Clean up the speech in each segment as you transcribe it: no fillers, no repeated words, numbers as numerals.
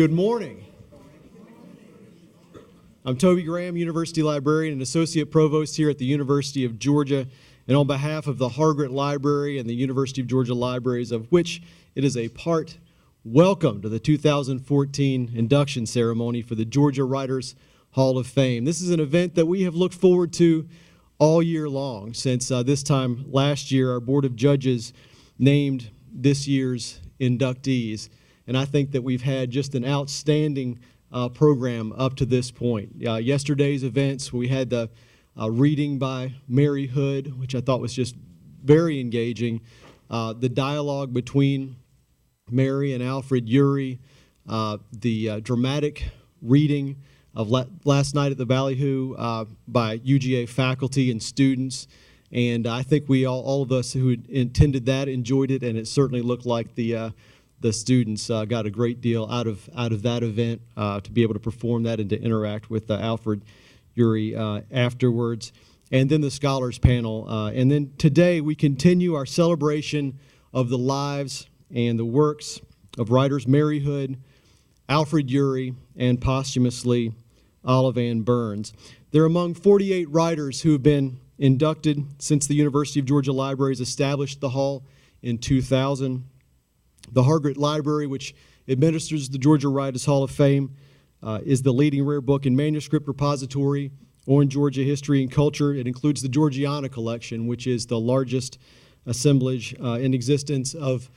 Good morning. I'm Toby Graham, University Librarian and Associate Provost here at the University of Georgia. And on behalf of the Hargret Library and the University of Georgia Libraries, of which it is a part, welcome to the 2014 induction ceremony for the Georgia Writers Hall of Fame. This is an event that we have looked forward to all year long. Since this time last year, our Board of Judges named this year's inductees. And I think that we've had just an outstanding program up to this point. Yesterday's events, we had the reading by Mary Hood, which I thought was just very engaging. The dialogue between Mary and Alfred Yuri, the dramatic reading of last night at the Ballyhoo by UGA faculty and students. And I think we all of us who attended that enjoyed it, and it certainly looked like the students got a great deal out of that event to be able to perform that and to interact with Alfred Yuri afterwards. And then the scholars panel. And then today we continue our celebration of the lives and the works of writers Mary Hood, Alfred Yuri, and posthumously Olive Ann Burns. They're among 48 writers who have been inducted since the University of Georgia Libraries established the hall in 2000. The Hargret Library, which administers the Georgia Writers Hall of Fame, is the leading rare book and manuscript repository on Georgia history and culture. It includes the Georgiana collection, which is the largest assemblage in existence of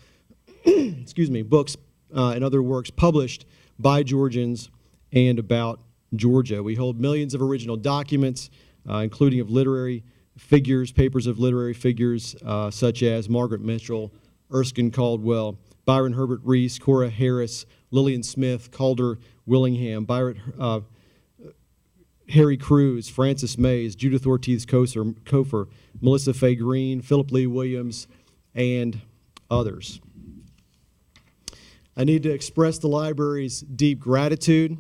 books and other works published by Georgians and about Georgia. We hold millions of original documents, including of literary figures, papers of literary figures such as Margaret Mitchell, Erskine Caldwell, Byron Herbert Reese, Cora Harris, Lillian Smith, Calder Willingham, Harry Cruz, Francis Mays, Judith Ortiz Kofer, Melissa Faye Green, Philip Lee Williams, and others. I need to express the library's deep gratitude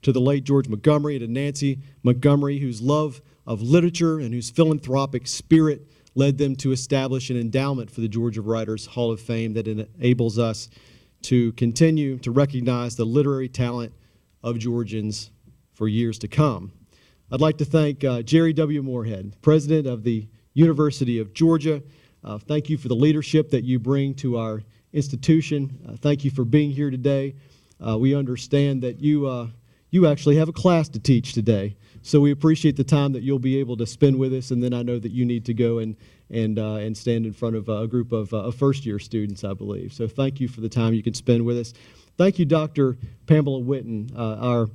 to the late George Montgomery and to Nancy Montgomery, whose love of literature and whose philanthropic spirit led them to establish an endowment for the Georgia Writers Hall of Fame that enables us to continue to recognize the literary talent of Georgians for years to come. I'd like to thank Jerry W. Moorhead, president of the University of Georgia. Thank you for the leadership that you bring to our institution. Thank you for being here today. We understand that you actually have a class to teach today. So we appreciate the time that you'll be able to spend with us, and then I know that you need to go and stand in front of a group of first-year students, I believe. So thank you for the time you can spend with us. Thank you, Dr. Pamela Witten, our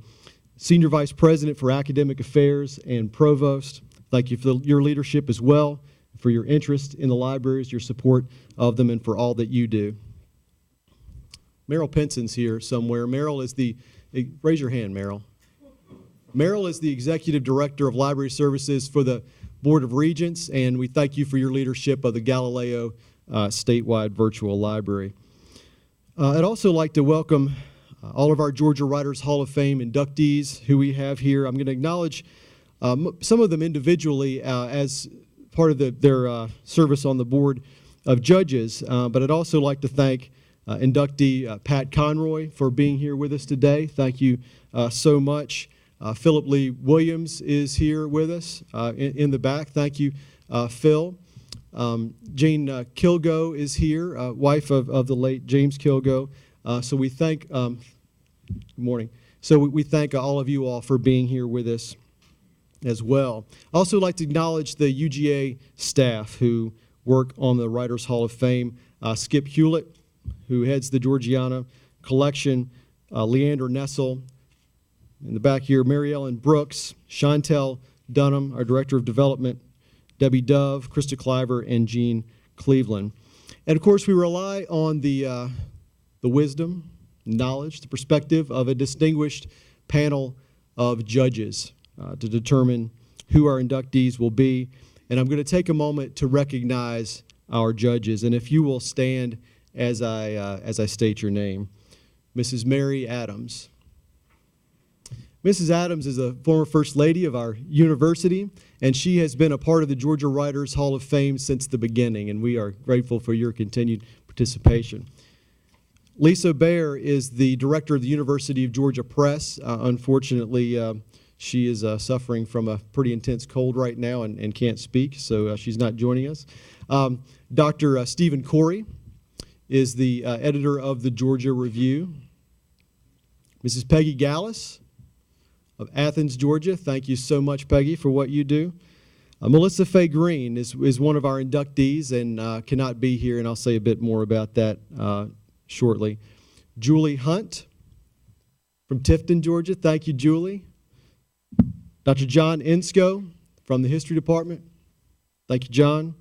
Senior Vice President for Academic Affairs and Provost. Thank you for your leadership as well, for your interest in the libraries, your support of them, and for all that you do. Meryl Penson's here somewhere. Meryl is raise your hand, Meryl. Meryl is the Executive Director of Library Services for the Board of Regents, and we thank you for your leadership of the Galileo statewide virtual library. I'd also like to welcome all of our Georgia Writers Hall of Fame inductees who we have here. I'm going to acknowledge some of them individually as part of their service on the Board of Judges, but I'd also like to thank inductee Pat Conroy for being here with us today. Thank you so much. Philip Lee Williams is here with us in the back. Thank you, Phil. Jane Kilgo is here, wife of the late James Kilgo. So we thank, good morning. So we thank all of you all for being here with us as well. I also like to acknowledge the UGA staff who work on the Writers Hall of Fame. Skip Hewlett, who heads the Georgiana collection, Leander Nessel, in the back here, Mary Ellen Brooks, Chantel Dunham, our Director of Development, Debbie Dove, Krista Cliver, and Jean Cleveland. And of course, we rely on the wisdom, knowledge, the perspective of a distinguished panel of judges to determine who our inductees will be. And I'm going to take a moment to recognize our judges. And if you will stand as I state your name. Mrs. Mary Adams. Mrs. Adams is a former First Lady of our university, and she has been a part of the Georgia Writers Hall of Fame since the beginning, and we are grateful for your continued participation. Lisa Baer is the director of the University of Georgia Press. Unfortunately, she is suffering from a pretty intense cold right now and can't speak, so she's not joining us. Dr. Stephen Corey is the editor of the Georgia Review. Mrs. Peggy Gallus of Athens, Georgia. Thank you so much, Peggy, for what you do. Melissa Faye Green is one of our inductees and cannot be here, and I'll say a bit more about that shortly. Julie Hunt from Tifton, Georgia. Thank you, Julie. Dr. John Insco from the History Department. Thank you, John.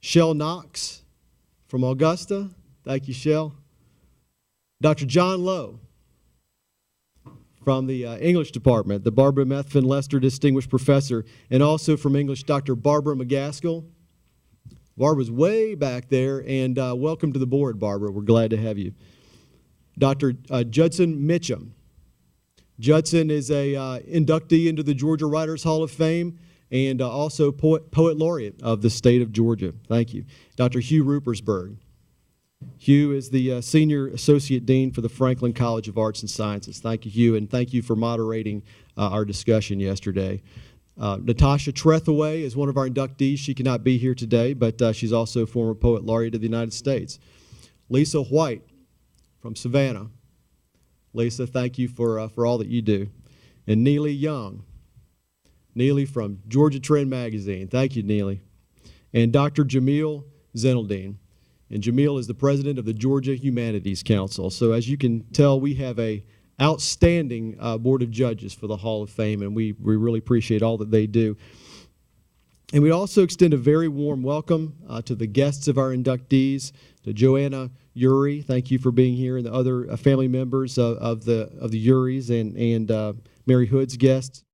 Shell Knox from Augusta. Thank you, Shell. Dr. John Lowe from the English Department, the Barbara Methvin Lester Distinguished Professor, and also from English, Dr. Barbara McGaskill. Barbara's way back there, and welcome to the board, Barbara. We're glad to have you. Dr. Judson Mitchum. Judson is a inductee into the Georgia Writers Hall of Fame and also poet laureate of the state of Georgia. Thank you. Dr. Hugh Rupersberg. Hugh is the Senior Associate Dean for the Franklin College of Arts and Sciences. Thank you, Hugh, and thank you for moderating our discussion yesterday. Natasha Trethaway is one of our inductees. She cannot be here today, but she's also a former Poet Laureate of the United States. Lisa White from Savannah. Lisa, thank you for all that you do. And Neely Young. Neely from Georgia Trend Magazine. Thank you, Neely. And Dr. Jamil Zeneldine. And Jamil is the president of the Georgia Humanities Council. So as you can tell, we have a outstanding board of judges for the Hall of Fame, and we really appreciate all that they do. And we also extend a very warm welcome to the guests of our inductees, to Joanna Yuri. Thank you for being here, and the other family members of the Uris and Mary Hood's guests.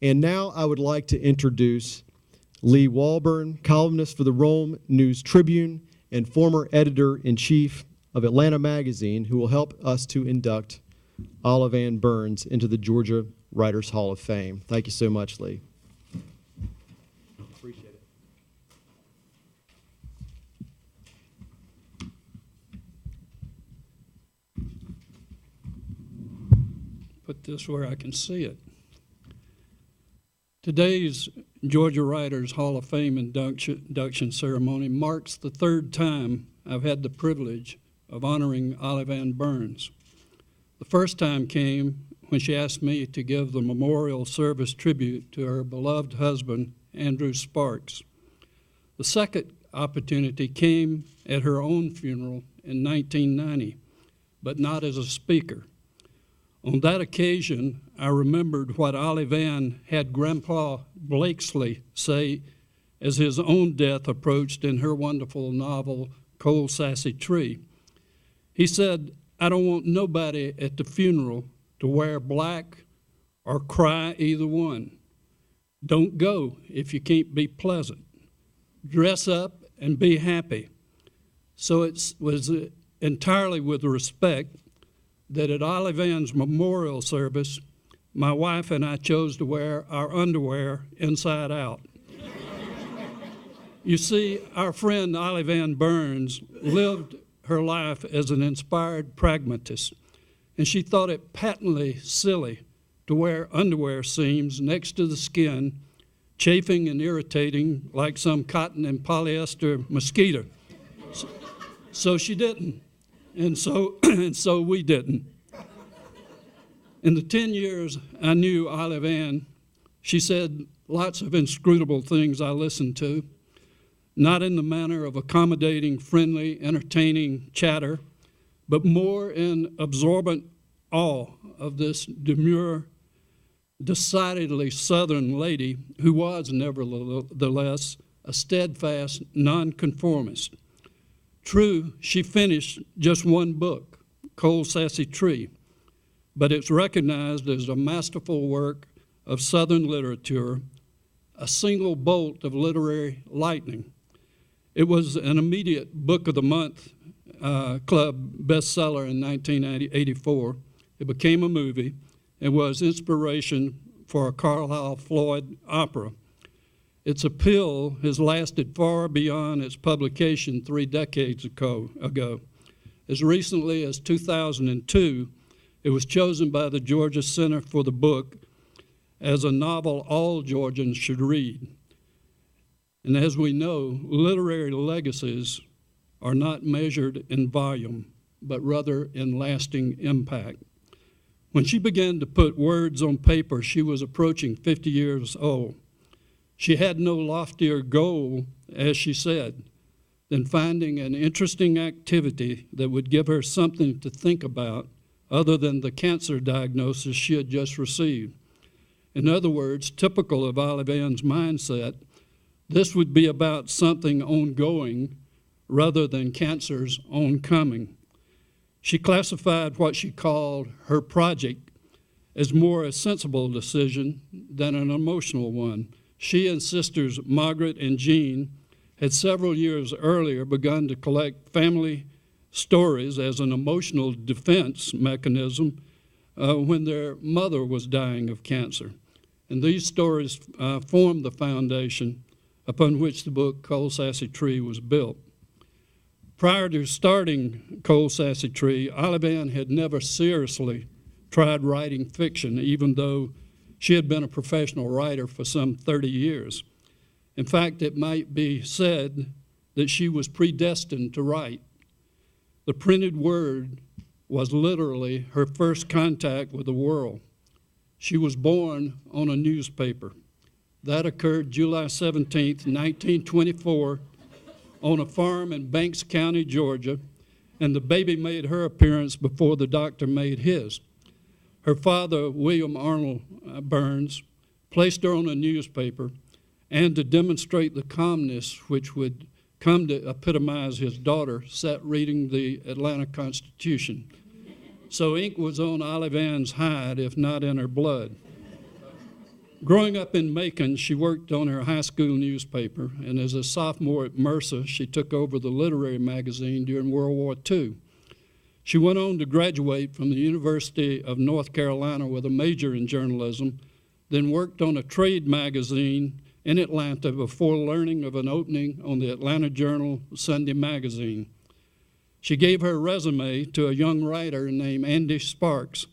And now I would like to introduce Lee Walburn, columnist for the Rome News Tribune and former editor-in-chief of Atlanta Magazine, who will help us to induct Olive Ann Burns into the Georgia Writers Hall of Fame. Thank you so much, Lee. Appreciate it. Put this where I can see it. Today's Georgia Writers Hall of Fame induction ceremony marks the third time I've had the privilege of honoring Olive Ann Burns. The first time came when she asked me to give the memorial service tribute to her beloved husband, Andrew Sparks. The second opportunity came at her own funeral in 1990, but not as a speaker. On that occasion, I remembered what Olive Ann had Grandpa Blakesley say as his own death approached in her wonderful novel, Cold Sassy Tree. He said, "I don't want nobody at the funeral to wear black or cry either one. Don't go if you can't be pleasant. Dress up and be happy." So it was entirely with respect that at Olive Ann's memorial service, my wife and I chose to wear our underwear inside out. You see, our friend Olive Ann Burns lived her life as an inspired pragmatist, and she thought it patently silly to wear underwear seams next to the skin, chafing and irritating like some cotton and polyester mosquito. So she didn't, and so we didn't. In the 10 years I knew Olive Ann, she said lots of inscrutable things I listened to, not in the manner of accommodating, friendly, entertaining chatter, but more in absorbent awe of this demure, decidedly Southern lady who was nevertheless a steadfast nonconformist. True, she finished just one book, Cold Sassy Tree, but it's recognized as a masterful work of Southern literature, a single bolt of literary lightning. It was an immediate Book of the Month Club bestseller in 1984. It became a movie. It was inspiration for a Carlisle Floyd opera. Its appeal has lasted far beyond its publication 3 decades ago. As recently as 2002, it was chosen by the Georgia Center for the Book as a novel all Georgians should read. And as we know, literary legacies are not measured in volume, but rather in lasting impact. When she began to put words on paper, she was approaching 50 years old. She had no loftier goal, as she said, than finding an interesting activity that would give her something to think about other than the cancer diagnosis she had just received. In other words, typical of Olive Ann's mindset, this would be about something ongoing rather than cancer's oncoming. She classified what she called her project as more a sensible decision than an emotional one. She and sisters Margaret and Jean had several years earlier begun to collect family stories as an emotional defense mechanism when their mother was dying of cancer. And these stories formed the foundation upon which the book Cold Sassy Tree was built. Prior to starting Cold Sassy Tree, Olive Ann had never seriously tried writing fiction, even though she had been a professional writer for some 30 years. In fact, it might be said that she was predestined to write. The printed word was literally her first contact with the world. She was born on a newspaper. That occurred July 17th, 1924, on a farm in Banks County, Georgia, and the baby made her appearance before the doctor made his. Her father, William Arnold Burns, placed her on a newspaper, and to demonstrate the calmness which would come to epitomize his daughter, sat reading the Atlanta Constitution. So ink was on Olive Ann's hide, if not in her blood. Growing up in Macon, she worked on her high school newspaper, and as a sophomore at Mercer, she took over the literary magazine during World War II. She went on to graduate from the University of North Carolina with a major in journalism, then worked on a trade magazine in Atlanta before learning of an opening on the Atlanta Journal Sunday magazine. She gave her resume to a young writer named Andy Sparks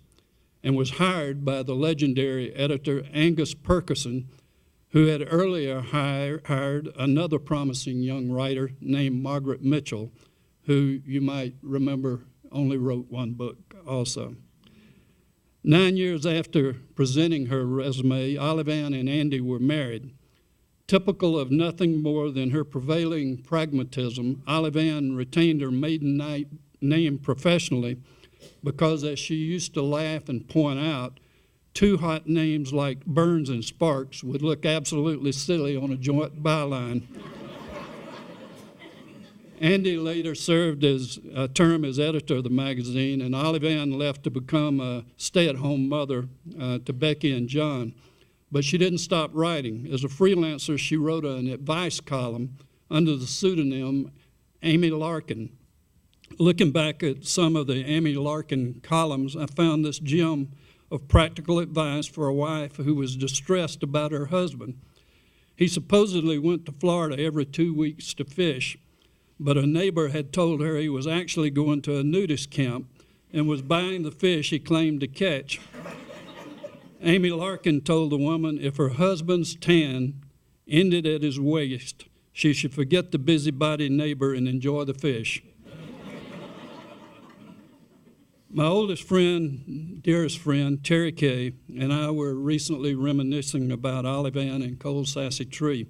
and was hired by the legendary editor Angus Perkison, who had earlier hired another promising young writer named Margaret Mitchell, who you might remember only wrote one book also. 9 years after presenting her resume, Olive Ann and Andy were married. Typical of nothing more than her prevailing pragmatism, Olive Ann retained her maiden name professionally because, as she used to laugh and point out, two hot names like Burns and Sparks would look absolutely silly on a joint byline. Andy later served as a term as editor of the magazine, and Olive Ann left to become a stay-at-home mother to Becky and John. But she didn't stop writing. As a freelancer, she wrote an advice column under the pseudonym Amy Larkin. Looking back at some of the Amy Larkin columns, I found this gem of practical advice for a wife who was distressed about her husband. He supposedly went to Florida every 2 weeks to fish, but a neighbor had told her he was actually going to a nudist camp and was buying the fish he claimed to catch. Amy Larkin told the woman if her husband's tan ended at his waist, she should forget the busybody neighbor and enjoy the fish. My oldest friend, dearest friend, Terry Kay, and I were recently reminiscing about Olive Ann and Cold Sassy Tree.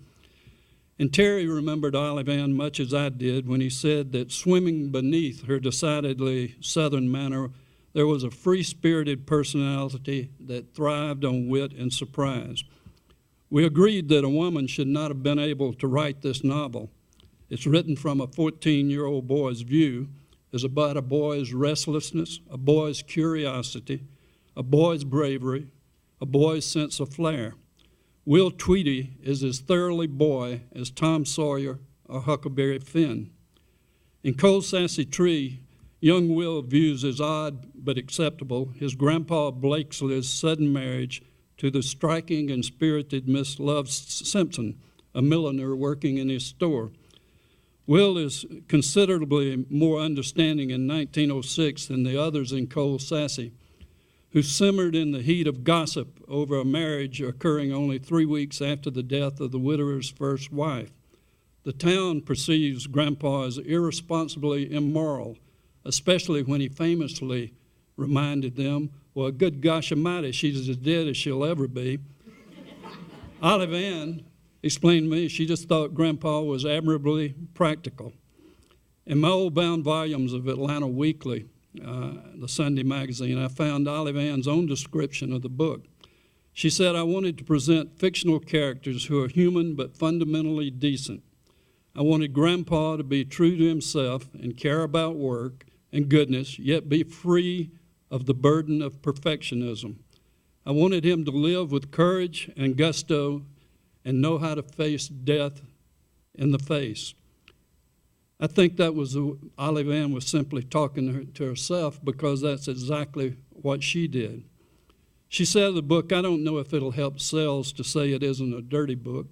And Terry remembered Olive Ann much as I did when he said that swimming beneath her decidedly Southern manner, there was a free-spirited personality that thrived on wit and surprise. We agreed that a woman should not have been able to write this novel. It's written from a 14-year-old boy's view. It's about a boy's restlessness, a boy's curiosity, a boy's bravery, a boy's sense of flair. Will Tweedy is as thoroughly boy as Tom Sawyer or Huckleberry Finn. In Cold Sassy Tree, young Will views as odd but acceptable his grandpa Blakesley's sudden marriage to the striking and spirited Miss Love Simpson, a milliner working in his store. Will is considerably more understanding in 1906 than the others in Cole Sassy, who simmered in the heat of gossip over a marriage occurring only 3 weeks after the death of the widower's first wife. The town perceives Grandpa as irresponsibly immoral, especially when he famously reminded them, well, good gosh almighty, she's as dead as she'll ever be. Olive Ann explained to me she just thought Grandpa was admirably practical. In my old bound volumes of Atlanta Weekly, the Sunday magazine, I found Olive Ann's own description of the book. She said, I wanted to present fictional characters who are human but fundamentally decent. I wanted Grandpa to be true to himself and care about work and goodness, yet be free of the burden of perfectionism. I wanted him to live with courage and gusto and know how to face death in the face. I think that was Olive Ann was simply talking to herself, because that's exactly what she did. She said of the book, I don't know if it'll help sales to say it isn't a dirty book,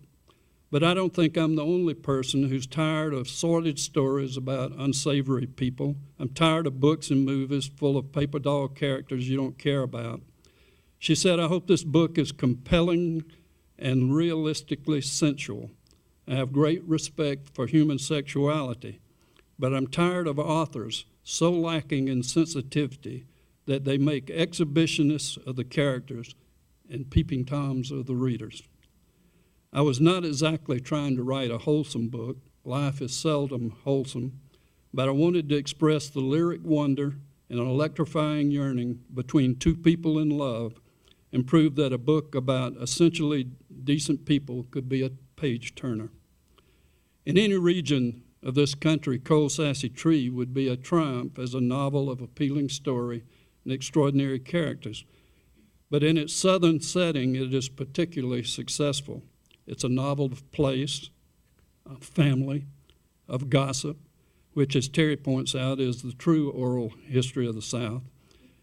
but I don't think I'm the only person who's tired of sordid stories about unsavory people. I'm tired of books and movies full of paper doll characters you don't care about. She said, I hope this book is compelling and realistically sensual. I have great respect for human sexuality, but I'm tired of authors so lacking in sensitivity that they make exhibitionists of the characters and peeping toms of the readers. I was not exactly trying to write a wholesome book. Life is seldom wholesome, but I wanted to express the lyric wonder and an electrifying yearning between two people in love and prove that a book about essentially decent people could be a page-turner. In any region of this country, Cole Sassy Tree would be a triumph as a novel of appealing story and extraordinary characters. But in its southern setting, it is particularly successful. It's a novel of place, of family, of gossip, which, as Terry points out, is the true oral history of the South.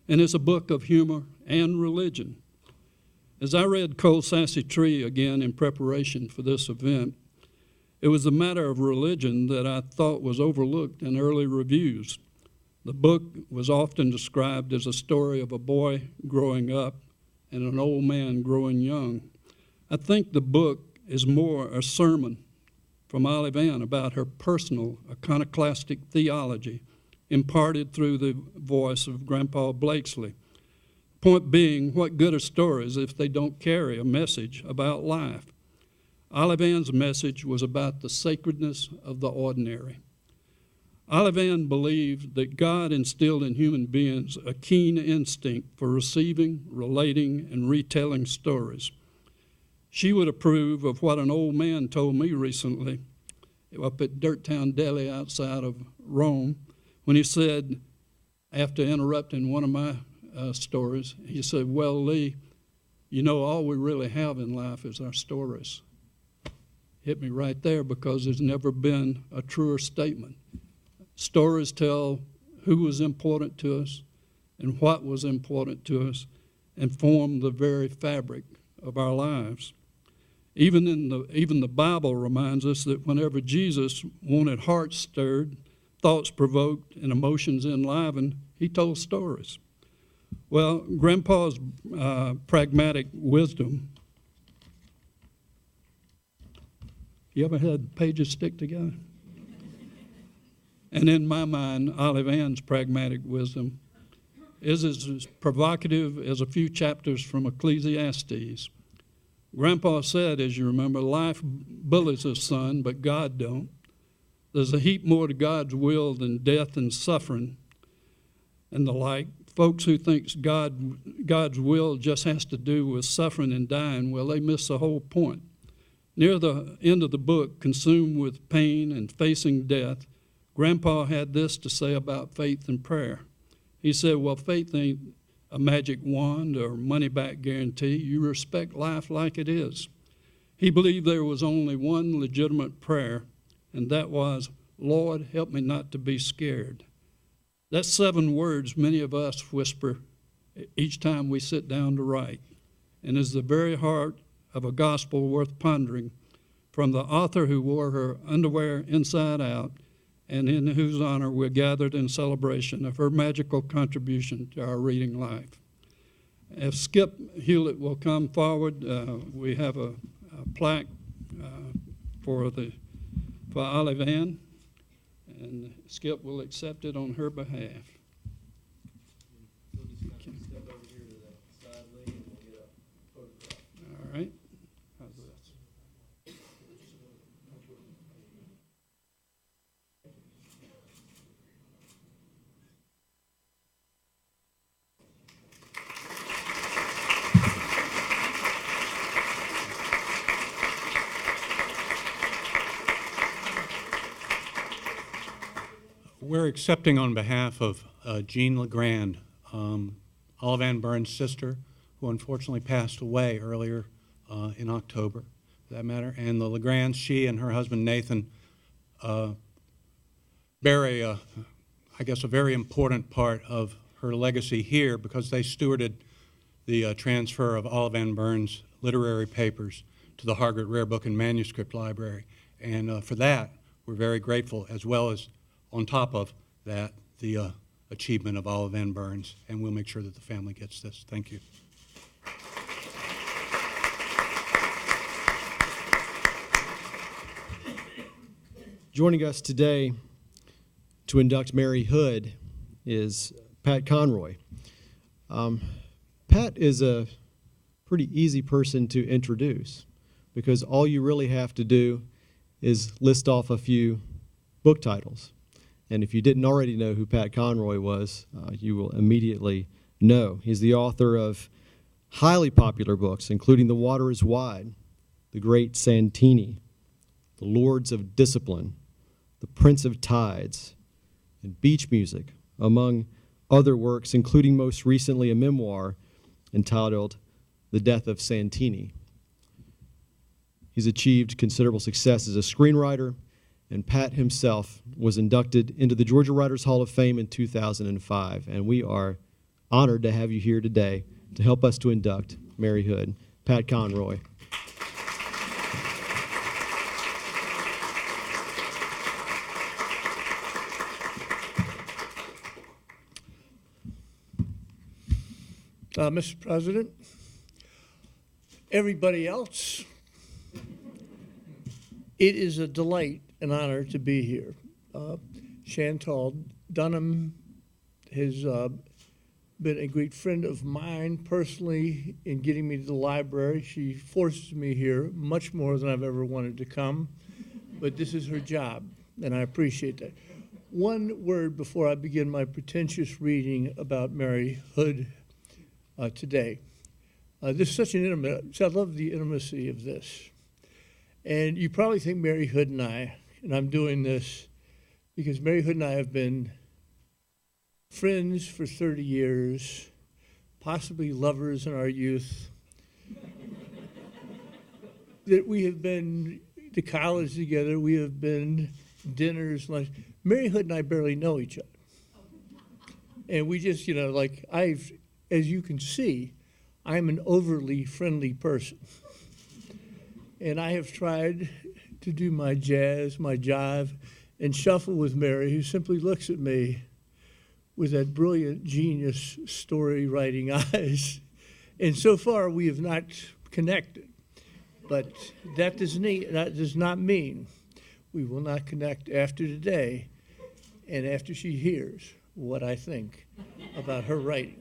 And it's a book of humor and religion. As I read Cole Sassy Tree again in preparation for this event, it was a matter of religion that I thought was overlooked in early reviews. The book was often described as a story of a boy growing up and an old man growing young. I think the book is more a sermon from Olive Ann about her personal iconoclastic theology imparted through the voice of Grandpa Blakesley. Point being, what good are stories if they don't carry a message about life? Olive Ann's message was about the sacredness of the ordinary. Olive Ann believed that God instilled in human beings a keen instinct for receiving, relating, and retelling stories. She would approve of what an old man told me recently up at Dirttown Deli outside of Rome, when he said, after interrupting one of my stories, he said, well, Lee, you know, all we really have in life is our stories. Hit me right there, because there's never been a truer statement. Stories tell who was important to us and what was important to us and form the very fabric of our lives. Even the Bible reminds us that whenever Jesus wanted hearts stirred, thoughts provoked, and emotions enlivened, he told stories. Well, Grandpa's pragmatic wisdom. You ever had pages stick together? And in my mind, Olive Ann's pragmatic wisdom is as provocative as a few chapters from Ecclesiastes. Grandpa said, as you remember, life bullies us, son, but God don't. There's a heap more to God's will than death and suffering and the like. Folks who think God's will just has to do with suffering and dying, well, they miss the whole point. Near the end of the book, consumed with pain and facing death, Grandpa had this to say about faith and prayer. He said, well, faith ain't a magic wand or money-back guarantee. You respect life like it is. He believed there was only one legitimate prayer, and that was, Lord, help me not to be scared. That's 7 words many of us whisper each time we sit down to write, and is the very heart of a gospel worth pondering from the author who wore her underwear inside out and in whose honor we're gathered in celebration of her magical contribution to our reading life. If Skip Hewlett will come forward, we have a plaque for Olive Ann, and Skip will accept it on her behalf. All right. How's this? We're accepting on behalf of Jean Legrand, Olive Ann Burns' sister, who unfortunately passed away earlier in October, for that matter. And the Legrands, she and her husband Nathan, bear I guess, a very important part of her legacy here because they stewarded the transfer of Olive Ann Burns' literary papers to the Hargett Rare Book and Manuscript Library. And for that, we're very grateful, as well as on top of that, the achievement of Olive Ann Burns, and we'll make sure that the family gets this. Thank you. Joining us today to induct Mary Hood is Pat Conroy. Pat is a pretty easy person to introduce because all you really have to do is list off a few book titles. And if you didn't already know who Pat Conroy was, you will immediately know. He's the author of highly popular books, including The Water is Wide, The Great Santini, The Lords of Discipline, The Prince of Tides, and Beach Music, among other works, including most recently a memoir entitled The Death of Santini. He's achieved considerable success as a screenwriter, and Pat himself was inducted into the Georgia Writers Hall of Fame in 2005, and we are honored to have you here today to help us to induct Mary Hood. Pat Conroy. Mr. President, everybody else, it is a delight, an honor to be here. Chantal Dunham has been a great friend of mine personally in getting me to the library. She forces me here much more than I've ever wanted to come, but this is her job, and I appreciate that. One word before I begin my pretentious reading about Mary Hood today. This is such an intimate, so I love the intimacy of this. And you probably think Mary Hood and I'm doing this because Mary Hood and I have been friends for 30 years, possibly lovers in our youth. That we have been to college together, we have been dinners, lunch. Mary Hood and I barely know each other. And we just, as you can see, I'm an overly friendly person. And I have tried to do my jazz, my jive, and shuffle with Mary, who simply looks at me with that brilliant genius story writing eyes. And so far, we have not connected. But that does not mean we will not connect after today and after she hears what I think about her writing.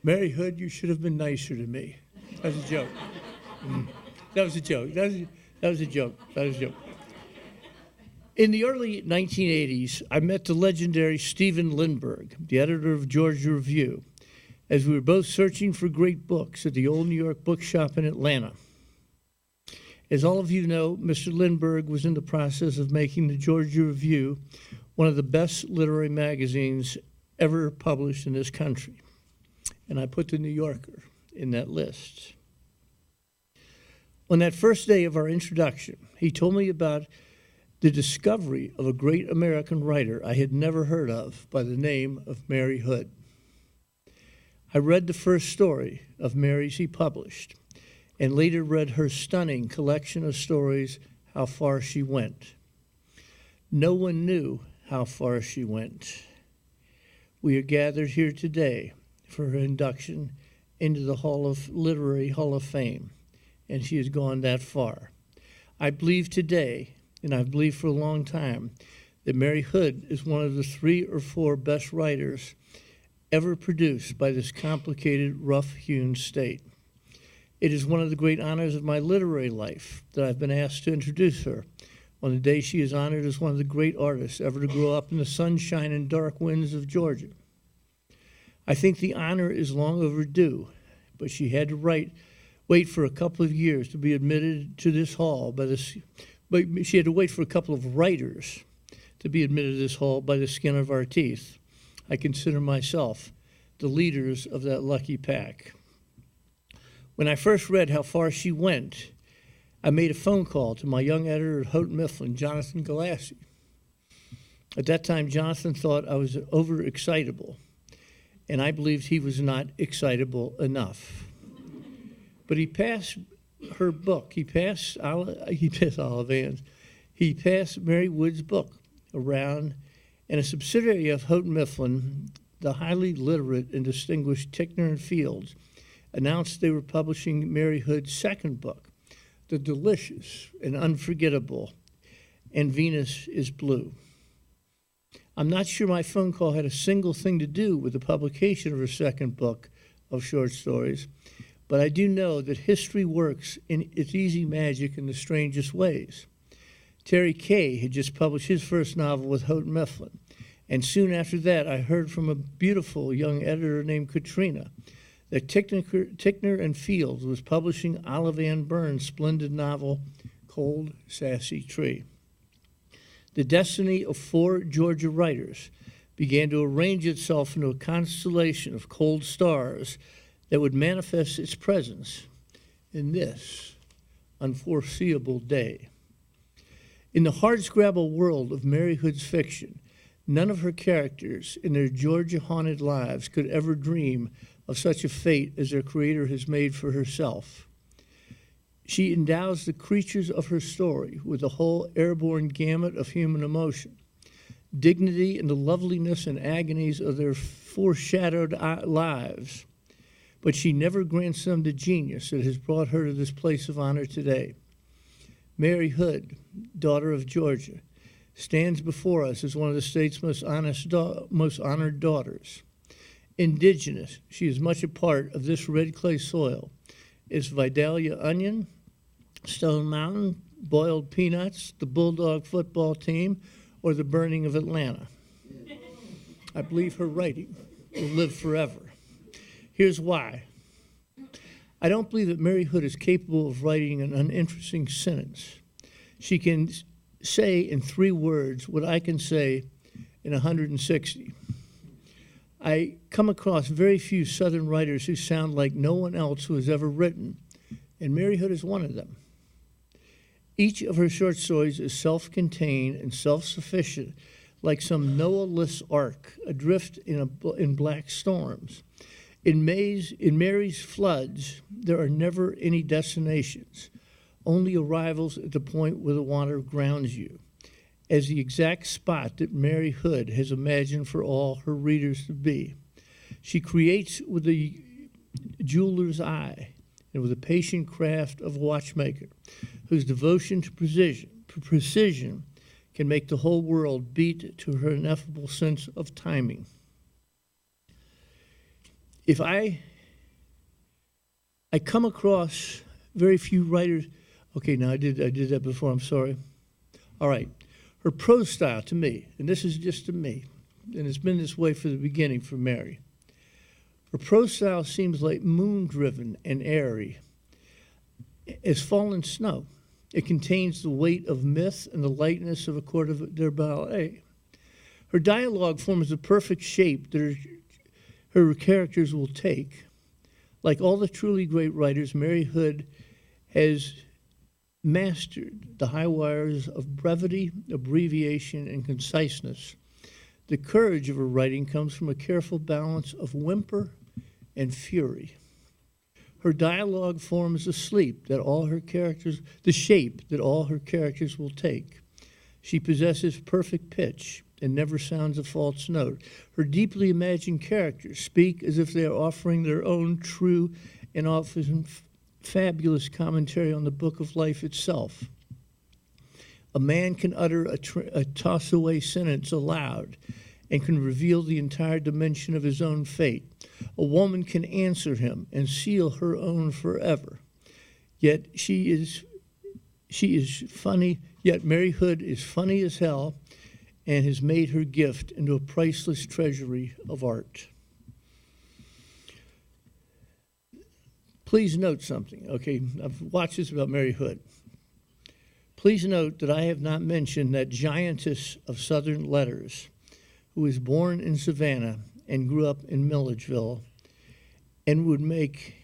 Mary Hood, you should have been nicer to me. That was a joke. That was a joke. That was a joke. In the early 1980s, I met the legendary Stephen Lindbergh, the editor of Georgia Review, as we were both searching for great books at the Old New York Bookshop in Atlanta. As all of you know, Mr. Lindbergh was in the process of making the Georgia Review one of the best literary magazines ever published in this country. And I put the New Yorker in that list. On that first day of our introduction, he told me about the discovery of a great American writer I had never heard of by the name of Mary Hood. I read the first story of Mary's he published, and later read her stunning collection of stories, How Far She Went. No one knew how far she went. We are gathered here today for her induction into the Literary Hall of Fame, and she has gone that far. I believe today, and I've believed for a long time, that Mary Hood is one of the 3 or 4 best writers ever produced by this complicated, rough-hewn state. It is one of the great honors of my literary life that I've been asked to introduce her on the day she is honored as one of the great artists ever to grow up in the sunshine and dark winds of Georgia. I think the honor is long overdue, but she had to wait for a couple of years to be admitted to this hall but she had to wait for a couple of writers to be admitted to this hall by the skin of our teeth. I consider myself the leaders of that lucky pack. When I first read How Far She Went, I made a phone call to my young editor at Houghton Mifflin, Jonathan Galassi. At that time, Jonathan thought I was overexcitable, and I believed he was not excitable enough. But he passed her book. He passed Olive Ann's. He passed Mary Wood's book around, and a subsidiary of Houghton Mifflin, the highly literate and distinguished Tickner and Fields, announced they were publishing Mary Hood's second book, the delicious and unforgettable And Venus is Blue. I'm not sure my phone call had a single thing to do with the publication of her second book of short stories, but I do know that history works in its easy magic in the strangest ways. Terry Kay had just published his first novel with Houghton Mifflin, and soon after that I heard from a beautiful young editor named Katrina that Tickner and Fields was publishing Olive Ann Burns' splendid novel, Cold, Sassy Tree. The destiny of 4 Georgia writers began to arrange itself into a constellation of cold stars that would manifest its presence in this unforeseeable day. In the hardscrabble world of Mary Hood's fiction, none of her characters in their Georgia-haunted lives could ever dream of such a fate as their creator has made for herself. She endows the creatures of her story with the whole airborne gamut of human emotion, dignity and the loveliness and agonies of their foreshadowed lives, but she never grants them the genius that has brought her to this place of honor today. Mary Hood, daughter of Georgia, stands before us as one of the state's most honored daughters. Indigenous, she is much a part of this red clay soil as Vidalia Onion, Stone Mountain, Boiled Peanuts, the Bulldog football team, or the burning of Atlanta. I believe her writing will live forever. Here's why. I don't believe that Mary Hood is capable of writing an uninteresting sentence. She can say in 3 words what I can say in 160. I come across very few Southern writers who sound like no one else who has ever written, and Mary Hood is one of them. Each of her short stories is self-contained and self-sufficient, like some Noah-less ark adrift in black storms. In Mary's floods, there are never any destinations, only arrivals at the point where the water grounds you, as the exact spot that Mary Hood has imagined for all her readers to be. She creates with the jeweler's eye and with the patient craft of a watchmaker, whose devotion to precision can make the whole world beat to her ineffable sense of timing. If I come across very few writers. Okay, now I did that before, I'm sorry. All right. Her prose style to me, and this is just to me, and it's been this way from the beginning for Mary. Her prose style seems like moon-driven and airy, as fallen snow. It contains the weight of myth and the lightness of a court de ballet. Her dialogue forms the perfect shape that her characters will take. Like all the truly great writers, Mary Hood has mastered the high wires of brevity, abbreviation, and conciseness. The courage of her writing comes from a careful balance of whimper and fury. Her dialogue forms the shape that all her characters will take. She possesses perfect pitch and never sounds a false note. Her deeply imagined characters speak as if they are offering their own true and often fabulous commentary on the book of life itself. A man can utter a toss-away sentence aloud and can reveal the entire dimension of his own fate. A woman can answer him and seal her own forever. Yet she is funny, yet Mary Hood is funny as hell and has made her gift into a priceless treasury of art. Please note something, okay? I've watched this about Mary Hood. Please note that I have not mentioned that giantess of Southern letters who was born in Savannah and grew up in Milledgeville and would make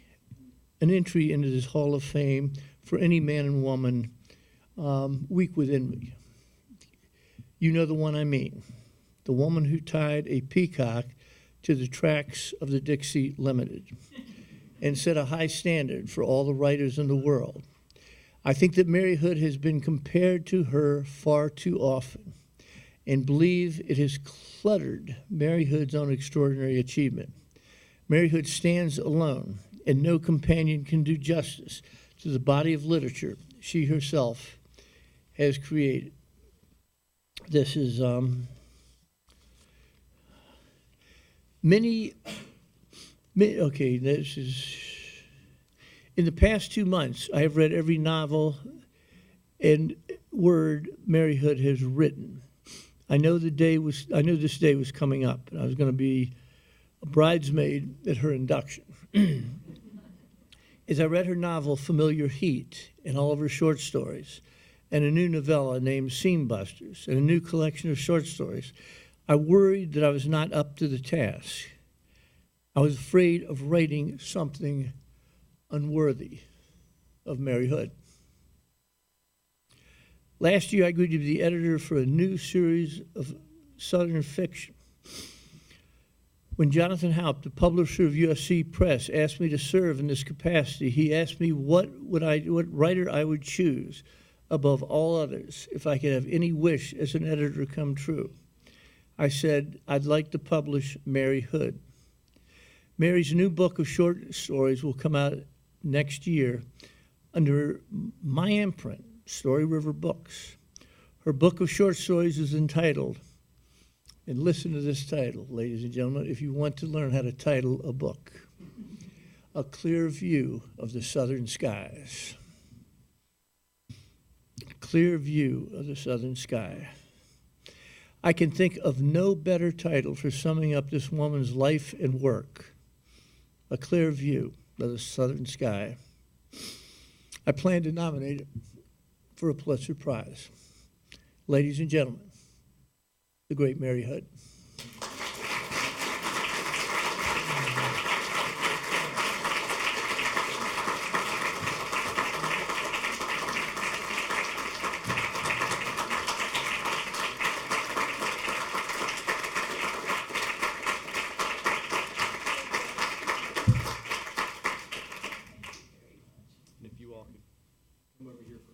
an entry into this Hall of Fame for any man and woman weak within me. You know the one I mean, the woman who tied a peacock to the tracks of the Dixie Limited and set a high standard for all the writers in the world. I think that Mary Hood has been compared to her far too often and believe it has cluttered Mary Hood's own extraordinary achievement. Mary Hood stands alone, and no companion can do justice to the body of literature she herself has created. This is this is, in the past 2 months, I have read every novel and word Mary Hood has written. I know this day was coming up, and I was going to be a bridesmaid at her induction. As I read her novel, Familiar Heat, and all of her short stories, and a new novella named Seam Busters, and a new collection of short stories, I worried that I was not up to the task. I was afraid of writing something unworthy of Mary Hood. Last year, I agreed to be the editor for a new series of Southern fiction. When Jonathan Haupt, the publisher of USC Press, asked me to serve in this capacity, he asked me what writer I would choose above all others if I could have any wish as an editor come true. I said, I'd like to publish Mary Hood. Mary's new book of short stories will come out next year under my imprint, Story River Books. Her book of short stories is entitled, and listen to this title, ladies and gentlemen, if you want to learn how to title a book, A Clear View of the Southern Skies. A clear view of the southern sky. I can think of no better title for summing up this woman's life and work. A Clear View of the Southern Sky. I plan to nominate it for a Pulitzer Prize. Ladies and gentlemen, the great Mary Hood. And if you all could come over here for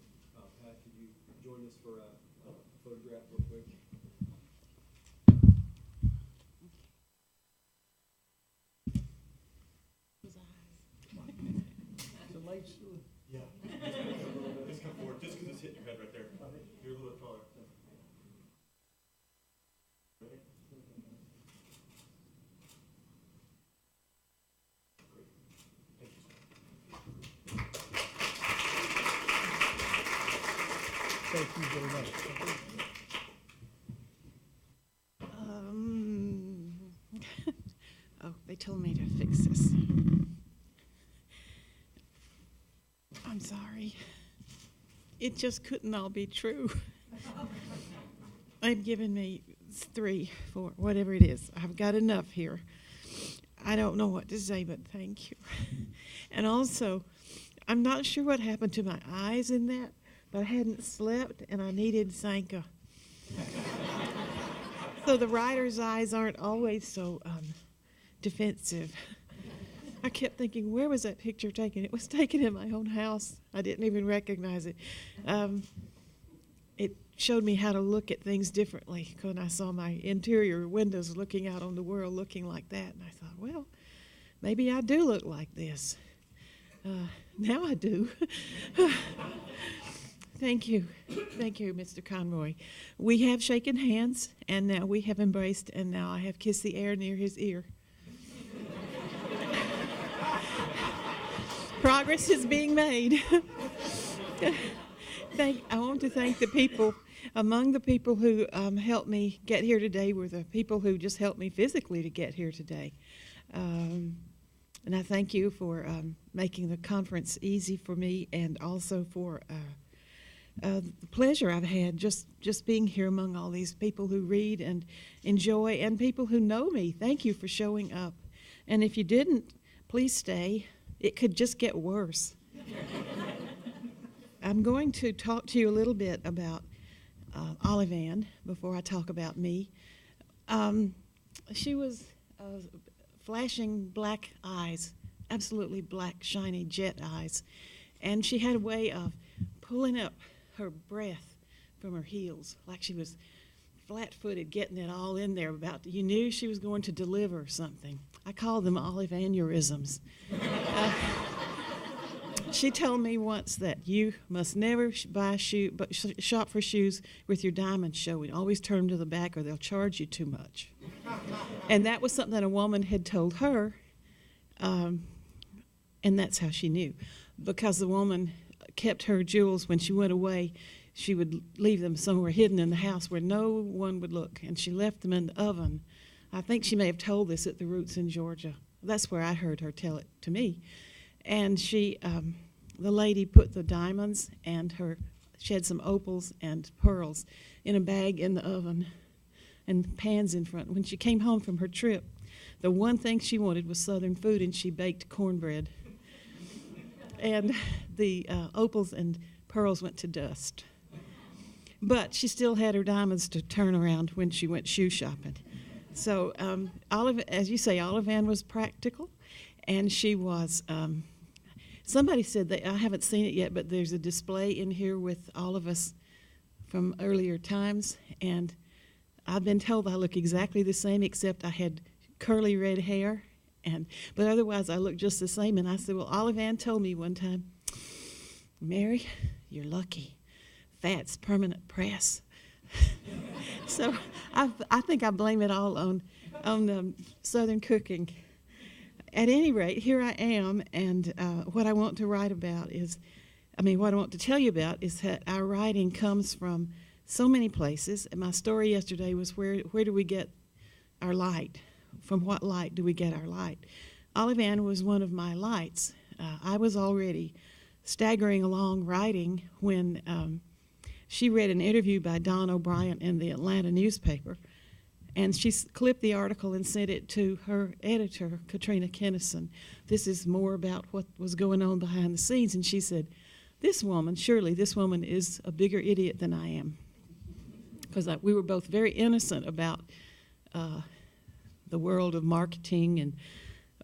Pat, could you join us for a photograph real quick? The lights. Yeah. Just come forward, just because it's hitting your head right there. You're a little taller. Ready? Great. Thank you. Thank you very much. Oh, they told me to fix this. I'm sorry. It just couldn't all be true. They've given me 3, 4, whatever it is. I've got enough here. I don't know what to say, but thank you. And also, I'm not sure what happened to my eyes in that, but I hadn't slept, and I needed Sanka. So the writer's eyes aren't always so defensive. I kept thinking, where was that picture taken? It was taken in my own house. I didn't even recognize it. It showed me how to look at things differently when I saw my interior windows looking out on the world looking like that. And I thought, well, maybe I do look like this. Now I do. Thank you. Thank you, Mr. Conroy. We have shaken hands, and now we have embraced, and now I have kissed the air near his ear. Progress is being made. I want to thank the people. Among the people who helped me get here today were the people who just helped me physically to get here today. And I thank you for making the conference easy for me, and also for the pleasure I've had just being here among all these people who read and enjoy, and people who know me. Thank you for showing up. And if you didn't, please stay. It could just get worse. I'm going to talk to you a little bit about Olive Ann before I talk about me. She was flashing black eyes, absolutely black, shiny jet eyes. And she had a way of pulling up her breath from her heels, like she was flat-footed, getting it all in there. You knew she was going to deliver something. I call them Olive Aneurysms. She told me once that you must never shop for shoes with your diamonds showing. Always turn them to the back or they'll charge you too much. And that was something that a woman had told her, and that's how she knew. Because the woman kept her jewels when she went away, she would leave them somewhere hidden in the house where no one would look, and she left them in the oven. I think she may have told this at the Roots in Georgia. That's where I heard her tell it to me. And the lady put the diamonds and she had some opals and pearls in a bag in the oven and pans in front. When she came home from her trip, the one thing she wanted was Southern food, and she baked cornbread. And the opals and pearls went to dust. But she still had her diamonds to turn around when she went shoe shopping. So as you say, Olive Ann was practical, and she was, somebody said that, I haven't seen it yet, but there's a display in here with all of us from earlier times, and I've been told I look exactly the same, except I had curly red hair, but otherwise I look just the same. And I said, well, Olive Ann told me one time, Mary, you're lucky. Fat's permanent press. So I think I blame it all on Southern cooking. At any rate, here I am, and what I want to write about what I want to tell you about is that our writing comes from so many places. And my story yesterday was where do we get our light? From what light do we get our light? Olive Ann was one of my lights. I was already staggering along writing when she read an interview by Don O'Brien in the Atlanta newspaper, and she clipped the article and sent it to her editor, Katrina Kennison. This is more about what was going on behind the scenes. And she said, surely this woman is a bigger idiot than I am. Because we were both very innocent about the world of marketing and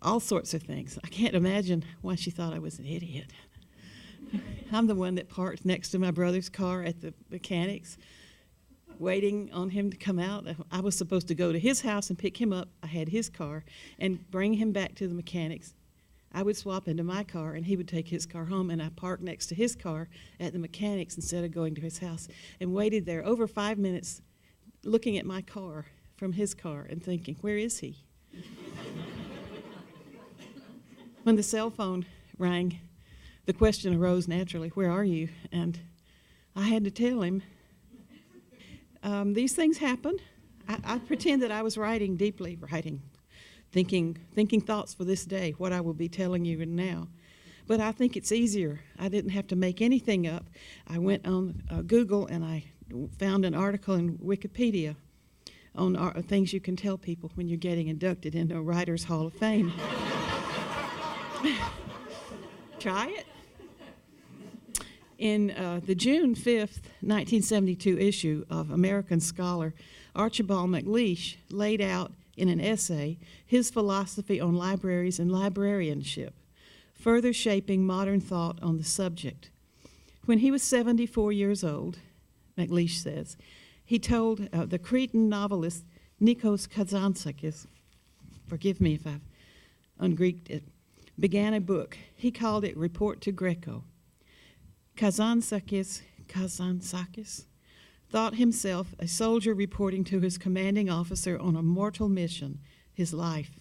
all sorts of things. I can't imagine why she thought I was an idiot. I'm the one that parked next to my brother's car at the mechanics, waiting on him to come out. I was supposed to go to his house and pick him up. I had his car and bring him back to the mechanics. I would swap into my car, and he would take his car home, and I parked next to his car at the mechanics instead of going to his house, and waited there over 5 minutes looking at my car from his car and thinking, where is he? When the cell phone rang, the question arose naturally, where are you? And I had to tell him. These things happen. I pretend that I was deeply writing, thinking thoughts for this day, what I will be telling you now. But I think it's easier. I didn't have to make anything up. I went on Google and I found an article in Wikipedia on things you can tell people when you're getting inducted into a Writers' Hall of Fame. Try it. In the June 5th, 1972 issue of American scholar Archibald MacLeish laid out in an essay his philosophy on libraries and librarianship, further shaping modern thought on the subject. When he was 74 years old, MacLeish says, he told the Cretan novelist Nikos Kazantzakis, forgive me if I've ungreeked it, began a book. He called it Report to Greco. Kazantzakis thought himself a soldier reporting to his commanding officer on a mortal mission, his life.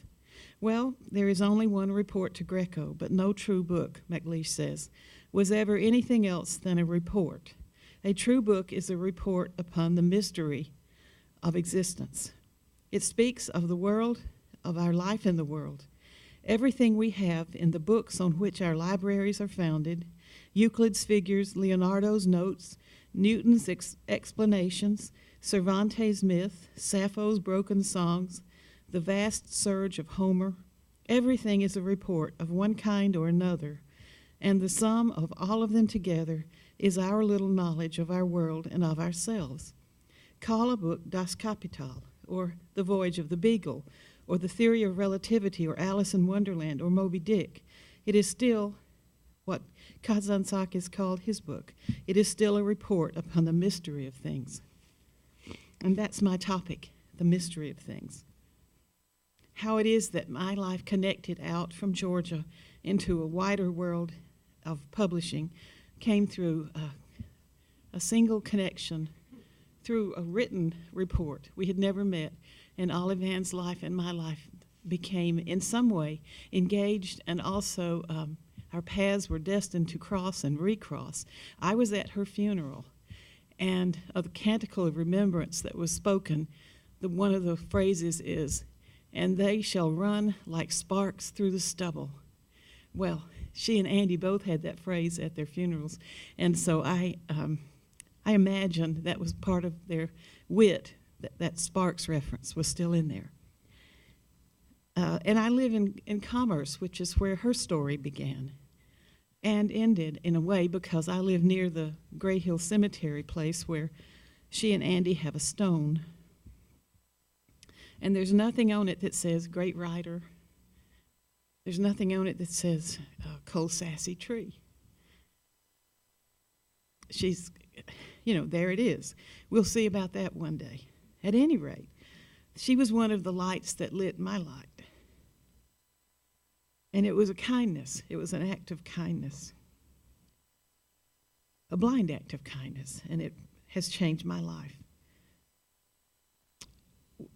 Well, there is only one report to Greco, but no true book, MacLeish says, was ever anything else than a report. A true book is a report upon the mystery of existence. It speaks of the world, of our life in the world. Everything we have in the books on which our libraries are founded, Euclid's figures, Leonardo's notes, Newton's explanations, Cervantes' myth, Sappho's broken songs, the vast surge of Homer, everything is a report of one kind or another, and the sum of all of them together is our little knowledge of our world and of ourselves. Call a book Das Kapital, or The Voyage of the Beagle, or The Theory of Relativity, or Alice in Wonderland, or Moby Dick. It is still what Kazantzakis called his book. It is still a report upon the mystery of things. And that's my topic, the mystery of things. How it is that my life connected out from Georgia into a wider world of publishing came through a single connection, through a written report. We had never met, and Olive Ann's life and my life became in some way engaged, and also our paths were destined to cross and recross. I was at her funeral, and of the Canticle of Remembrance that was spoken, one of the phrases is, "And they shall run like sparks through the stubble." Well, she and Andy both had that phrase at their funerals, and so I imagine that was part of their wit, that Sparks reference was still in there. And I live in Commerce, which is where her story began and ended in a way, because I live near the Gray Hill Cemetery place where she and Andy have a stone. And there's nothing on it that says great writer. There's nothing on it that says cold sassy tree. She's, there it is. We'll see about that one day. At any rate, she was one of the lights that lit my light. And it was a kindness. It was an act of kindness. A blind act of kindness. And it has changed my life.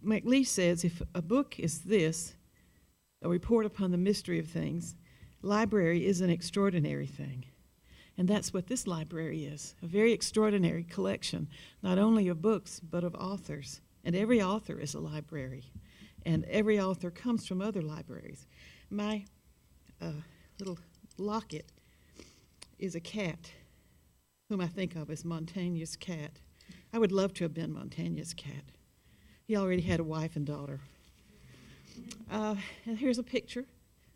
MacLeish says, if a book is this, a report upon the mystery of things, library is an extraordinary thing. And that's what this library is, a very extraordinary collection, not only of books, but of authors. And every author is a library. And every author comes from other libraries. My little locket is a cat, whom I think of as Montaigne's cat. I would love to have been Montaigne's cat. He already had a wife and daughter. And here's a picture,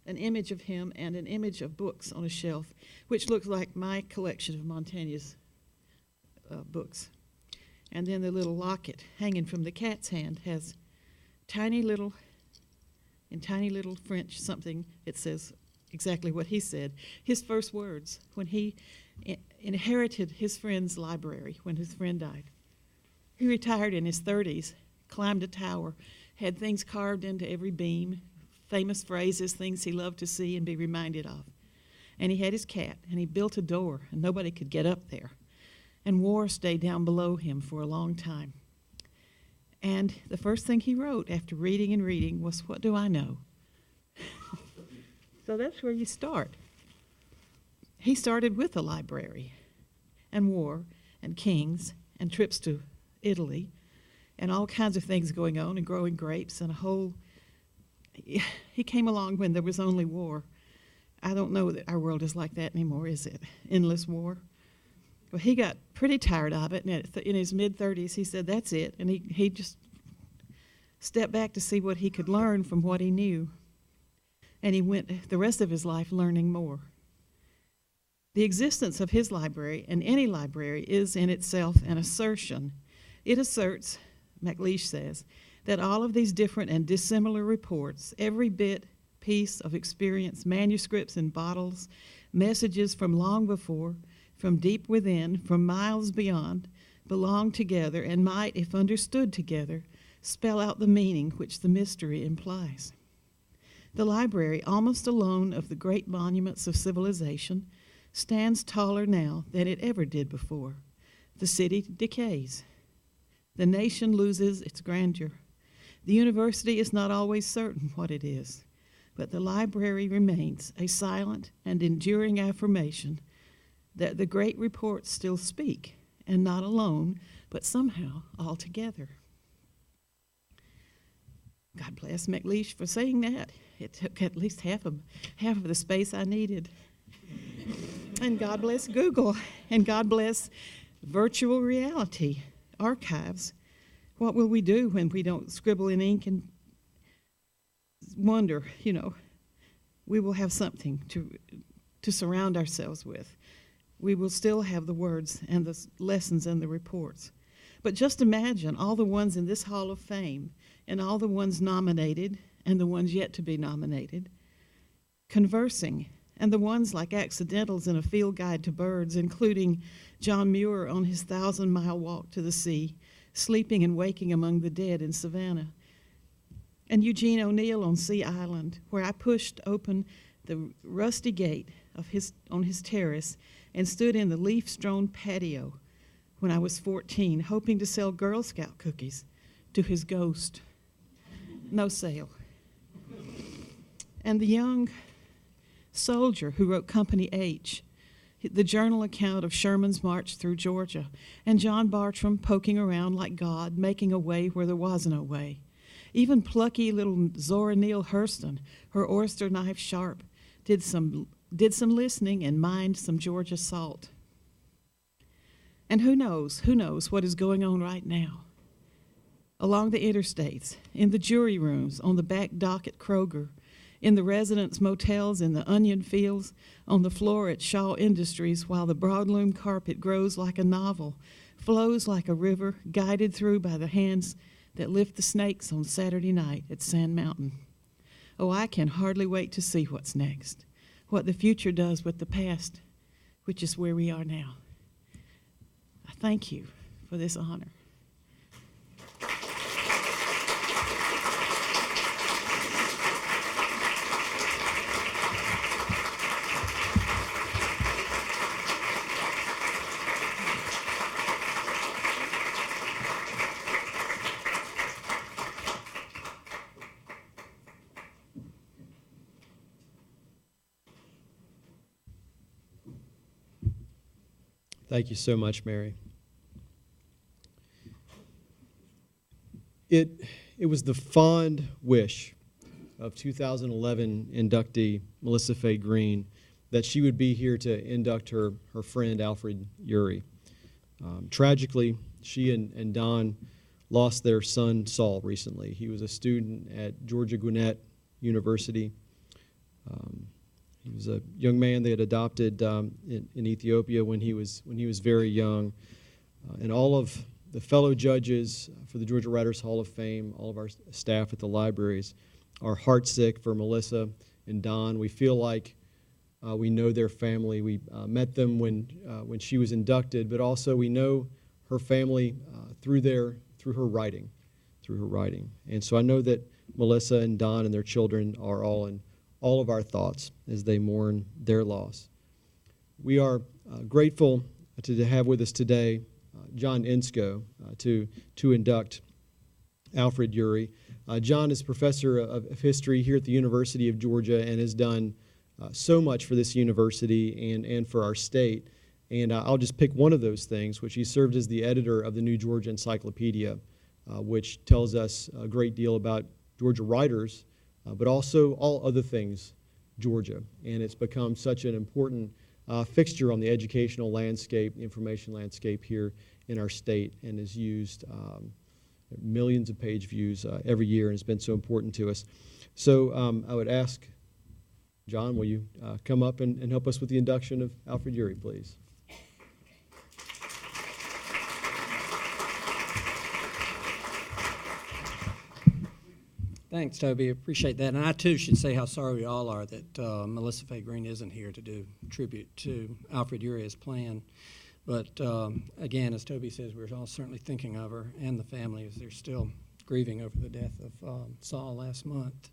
an image of him and an image of books on a shelf, which looks like my collection of Montaigne's books. And then the little locket hanging from the cat's hand has tiny little French something. It says exactly what he said. His first words when he inherited his friend's library, when his friend died. He retired in his 30s, climbed a tower, had things carved into every beam, famous phrases, things he loved to see and be reminded of. And he had his cat, and he built a door, and nobody could get up there. And war stayed down below him for a long time. And the first thing he wrote after reading and reading was, "What do I know?" So that's where you start. He started with a library and war and kings and trips to Italy and all kinds of things going on and growing grapes and a whole... He came along when there was only war. I don't know that our world is like that anymore, is it? Endless war. Well, he got pretty tired of it, and in his mid-30s, he said, that's it. And he just stepped back to see what he could learn from what he knew. And he went the rest of his life learning more. The existence of his library and any library is in itself an assertion. It asserts, MacLeish says, that all of these different and dissimilar reports, every bit, piece of experience, manuscripts and bottles, messages from long before, from deep within, from miles beyond, belong together and might, if understood together, spell out the meaning which the mystery implies. The library, almost alone of the great monuments of civilization, stands taller now than it ever did before. The city decays. The nation loses its grandeur. The university is not always certain what it is, but the library remains a silent and enduring affirmation that the great reports still speak, and not alone, but somehow all together. God bless MacLeish for saying that. It took at least half of the space I needed. And God bless Google, and God bless virtual reality archives. What will we do when we don't scribble in ink and wonder, we will have something to surround ourselves with. We will still have the words and the lessons and the reports. But just imagine all the ones in this Hall of Fame and all the ones nominated and the ones yet to be nominated, conversing, and the ones like accidentals in a field guide to birds, including John Muir on his 1,000-mile walk to the sea, sleeping and waking among the dead in Savannah, and Eugene O'Neill on Sea Island, where I pushed open the rusty gate on his terrace and stood in the leaf-strewn patio when I was 14, hoping to sell Girl Scout cookies to his ghost. No sale. And the young soldier who wrote Company H, the journal account of Sherman's march through Georgia, and John Bartram poking around like God, making a way where there was no way. Even plucky little Zora Neale Hurston, her oyster knife sharp, did some listening and mined some Georgia salt. And who knows what is going on right now? Along the interstates, in the jury rooms, on the back dock at Kroger, in the residence motels in the onion fields, on the floor at Shaw Industries, while the broadloom carpet grows like a novel, flows like a river, guided through by the hands that lift the snakes on Saturday night at Sand Mountain. Oh, I can hardly wait to see what's next, what the future does with the past, which is where we are now. I thank you for this honor. Thank you so much, Mary. It was the fond wish of 2011 inductee Melissa Faye Green that she would be here to induct her friend Alfred Yuri. Tragically, she and Don lost their son Saul recently. He was a student at Georgia Gwinnett University. He was a young man they had adopted in Ethiopia when he was very young, and all of the fellow judges for the Georgia Writers Hall of Fame, all of our staff at the libraries, are heartsick for Melissa and Don. We feel like we know their family. We met them when she was inducted, but also we know her family through her writing. And so I know that Melissa and Don and their children are all in all of our thoughts as they mourn their loss. We are grateful to have with us today John Insko to induct Alfred Yuri. John is professor of history here at the University of Georgia and has done so much for this university and for our state. And I'll just pick one of those things, which he served as the editor of the New Georgia Encyclopedia, which tells us a great deal about Georgia writers, but also all other things Georgia. And it's become such an important fixture on the educational landscape, the information landscape here in our state, and is used millions of page views every year, and it's been so important to us. So I would ask John, will you come up and help us with the induction of Alfred Yuri, please? Thanks, Toby. Appreciate that. And I, too, should say how sorry we all are that Melissa Faye Green isn't here to do tribute to Alfred Yuri as planned. But, again, as Toby says, we're all certainly thinking of her and the family as they're still grieving over the death of Saul last month.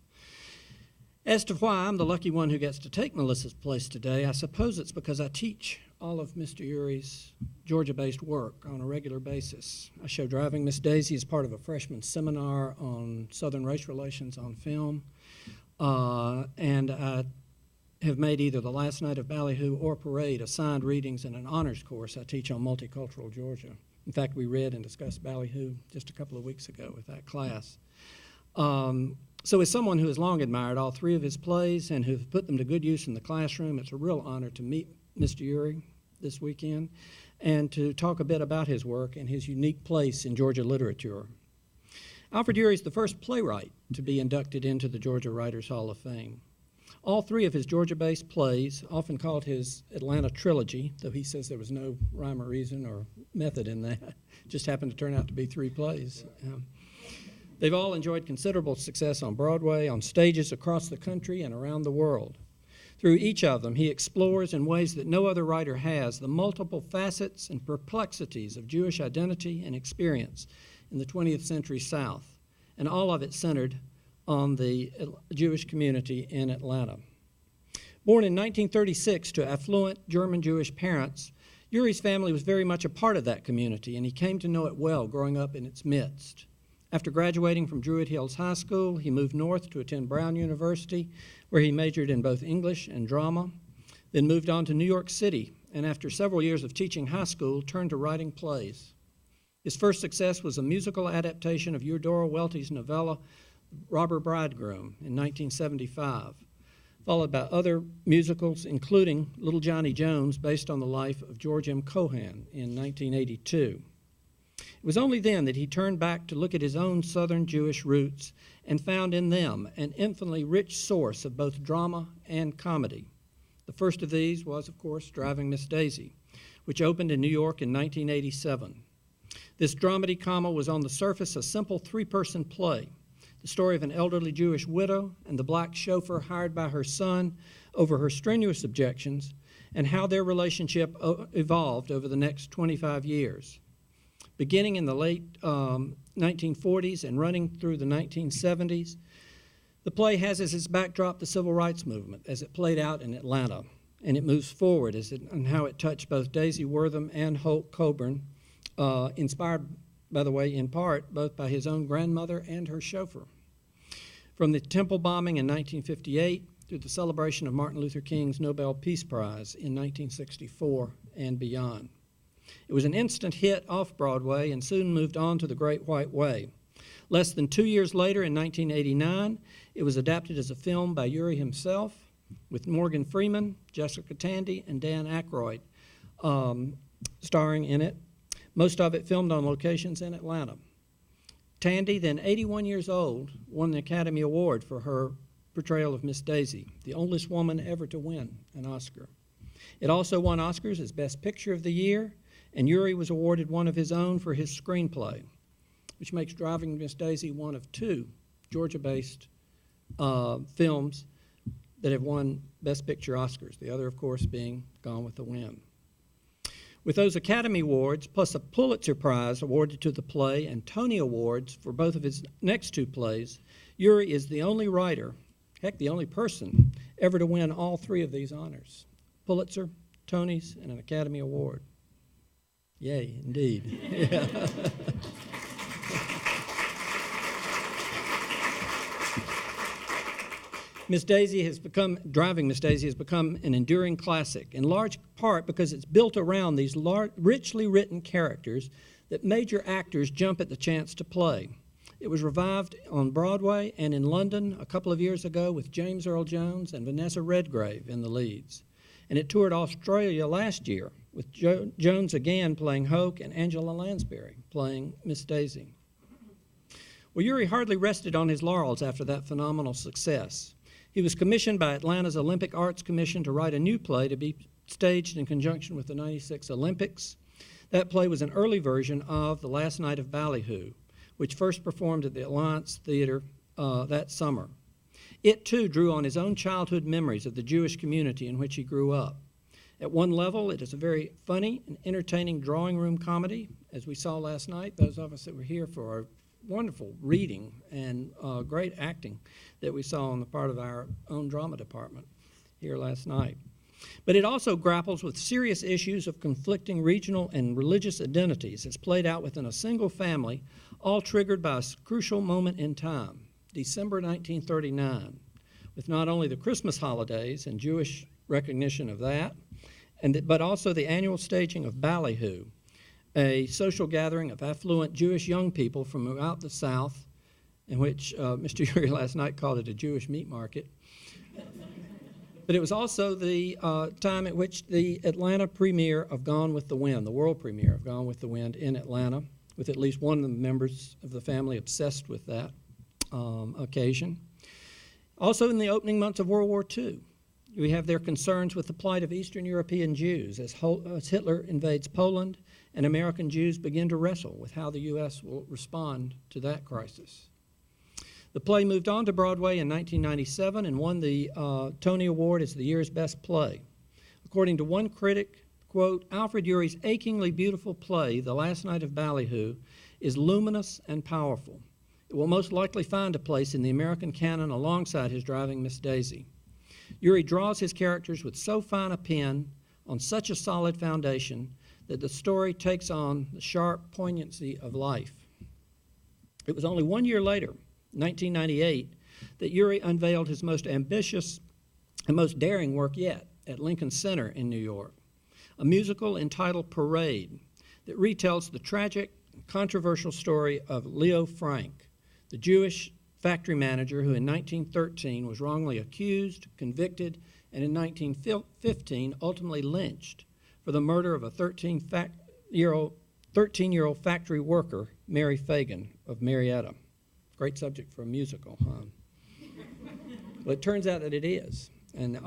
As to why I'm the lucky one who gets to take Melissa's place today, I suppose it's because I teach all of Mr. Yuri's Georgia-based work on a regular basis. I show Driving Miss Daisy as part of a freshman seminar on Southern race relations on film, and I have made either the last night of Ballyhoo or parade assigned readings in an honors course I teach on multicultural Georgia. In fact, we read and discussed Ballyhoo just a couple of weeks ago with that class. So as someone who has long admired all three of his plays and who've put them to good use in the classroom, it's a real honor to meet Mr. Yuri this weekend and to talk a bit about his work and his unique place in Georgia literature. Alfred Yuri is the first playwright to be inducted into the Georgia Writers Hall of Fame. All three of his Georgia-based plays, often called his Atlanta Trilogy, though he says there was no rhyme or reason or method in that, just happened to turn out to be three plays. They've all enjoyed considerable success on Broadway, on stages across the country and around the world. Through each of them, he explores in ways that no other writer has the multiple facets and perplexities of Jewish identity and experience in the 20th century South, and all of it centered on the Jewish community in Atlanta. Born in 1936 to affluent German Jewish parents, Yuri's family was very much a part of that community, and he came to know it well growing up in its midst. After graduating from Druid Hills High School, he moved north to attend Brown University, where he majored in both English and drama, then moved on to New York City, and after several years of teaching high school, turned to writing plays. His first success was a musical adaptation of Eudora Welty's novella, Robber Bridegroom, in 1975, followed by other musicals, including Little Johnny Jones, based on the life of George M. Cohan in 1982. It was only then that he turned back to look at his own Southern Jewish roots and found in them an infinitely rich source of both drama and comedy. The first of these was, of course, Driving Miss Daisy, which opened in New York in 1987. This dramedy-comma was on the surface a simple three-person play, the story of an elderly Jewish widow and the black chauffeur hired by her son over her strenuous objections and how their relationship evolved over the next 25 years. Beginning in the late 1940s and running through the 1970s, the play has as its backdrop the civil rights movement as it played out in Atlanta, and it moves forward and how it touched both Daisy Wortham and Holt Coburn, inspired, by the way, in part, both by his own grandmother and her chauffeur. From the Temple bombing in 1958 through the celebration of Martin Luther King's Nobel Peace Prize in 1964 and beyond. It was an instant hit off Broadway and soon moved on to The Great White Way. Less than 2 years later, in 1989, it was adapted as a film by Yuri himself, with Morgan Freeman, Jessica Tandy, and Dan Aykroyd starring in it, most of it filmed on locations in Atlanta. Tandy, then 81 years old, won the Academy Award for her portrayal of Miss Daisy, the oldest woman ever to win an Oscar. It also won Oscars as Best Picture of the Year, and Yuri was awarded one of his own for his screenplay, which makes Driving Miss Daisy one of two Georgia-based films that have won Best Picture Oscars, the other, of course, being Gone with the Wind. With those Academy Awards, plus a Pulitzer Prize awarded to the play and Tony Awards for both of his next two plays, Yuri is the only writer, heck, the only person, ever to win all three of these honors: Pulitzer, Tonys, and an Academy Award. Yay, indeed. Yeah. Driving Miss Daisy has become an enduring classic, in large part because it's built around these richly written characters that major actors jump at the chance to play. It was revived on Broadway and in London a couple of years ago with James Earl Jones and Vanessa Redgrave in the leads. And it toured Australia last year with Jones again playing Hoke and Angela Lansbury playing Miss Daisy. Well, Yuri hardly rested on his laurels after that phenomenal success. He was commissioned by Atlanta's Olympic Arts Commission to write a new play to be staged in conjunction with the '96 Olympics. That play was an early version of The Last Night of Ballyhoo, which first performed at the Alliance Theater that summer. It, too, drew on his own childhood memories of the Jewish community in which he grew up. At one level, it is a very funny and entertaining drawing room comedy, as we saw last night. Those of us that were here for our wonderful reading and great acting that we saw on the part of our own drama department here last night. But it also grapples with serious issues of conflicting regional and religious identities as played out within a single family, all triggered by a crucial moment in time, December 1939, with not only the Christmas holidays and Jewish recognition of that, but also the annual staging of Ballyhoo, a social gathering of affluent Jewish young people from throughout the South, in which Mr. Yuri last night called it a Jewish meat market. But it was also the time at which the Atlanta premiere of Gone with the Wind, the world premiere of Gone with the Wind in Atlanta, with at least one of the members of the family obsessed with that occasion. Also in the opening months of World War II, we have their concerns with the plight of Eastern European Jews as Hitler invades Poland and American Jews begin to wrestle with how the U.S. will respond to that crisis. The play moved on to Broadway in 1997 and won the Tony Award as the year's best play. According to one critic, quote, Alfred Yuri's achingly beautiful play, The Last Night of Ballyhoo, is luminous and powerful. It will most likely find a place in the American canon alongside his Driving Miss Daisy. Yuri draws his characters with so fine a pen on such a solid foundation that the story takes on the sharp poignancy of life. It was only 1 year later, 1998, that Yuri unveiled his most ambitious and most daring work yet at Lincoln Center in New York, a musical entitled Parade that retells the tragic, controversial story of Leo Frank, the Jewish factory manager who in 1913 was wrongly accused, convicted, and in 1915 ultimately lynched for the murder of a 13-year-old factory worker, Mary Fagan of Marietta. Great subject for a musical, huh? Well, it turns out that it is, and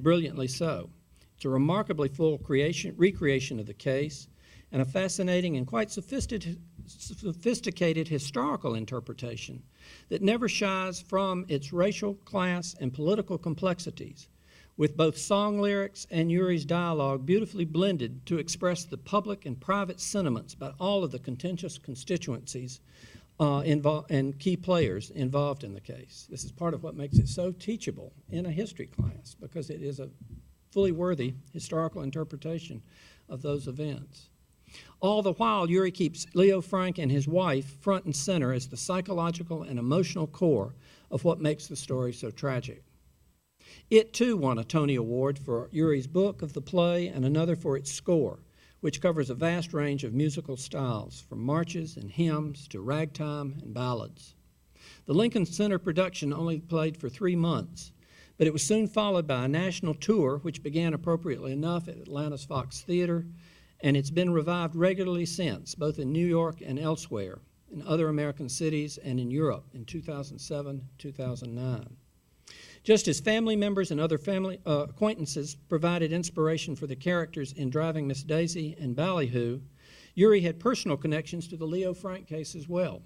brilliantly so. It's a remarkably full recreation of the case, and a fascinating and quite sophisticated historical interpretation that never shies from its racial, class, and political complexities, with both song lyrics and Yuri's dialogue beautifully blended to express the public and private sentiments about all of the contentious constituencies and key players involved in the case. This is part of what makes it so teachable in a history class, because it is a fully worthy historical interpretation of those events. All the while, Yuri keeps Leo Frank and his wife front and center as the psychological and emotional core of what makes the story so tragic. It, too, won a Tony Award for Yuri's book of the play and another for its score, which covers a vast range of musical styles, from marches and hymns to ragtime and ballads. The Lincoln Center production only played for 3 months, but it was soon followed by a national tour, which began appropriately enough at Atlanta's Fox Theater, and it's been revived regularly since, both in New York and elsewhere, in other American cities and in Europe in 2007, 2009. Just as family members and other family acquaintances provided inspiration for the characters in Driving Miss Daisy and Ballyhoo, Yuri had personal connections to the Leo Frank case as well.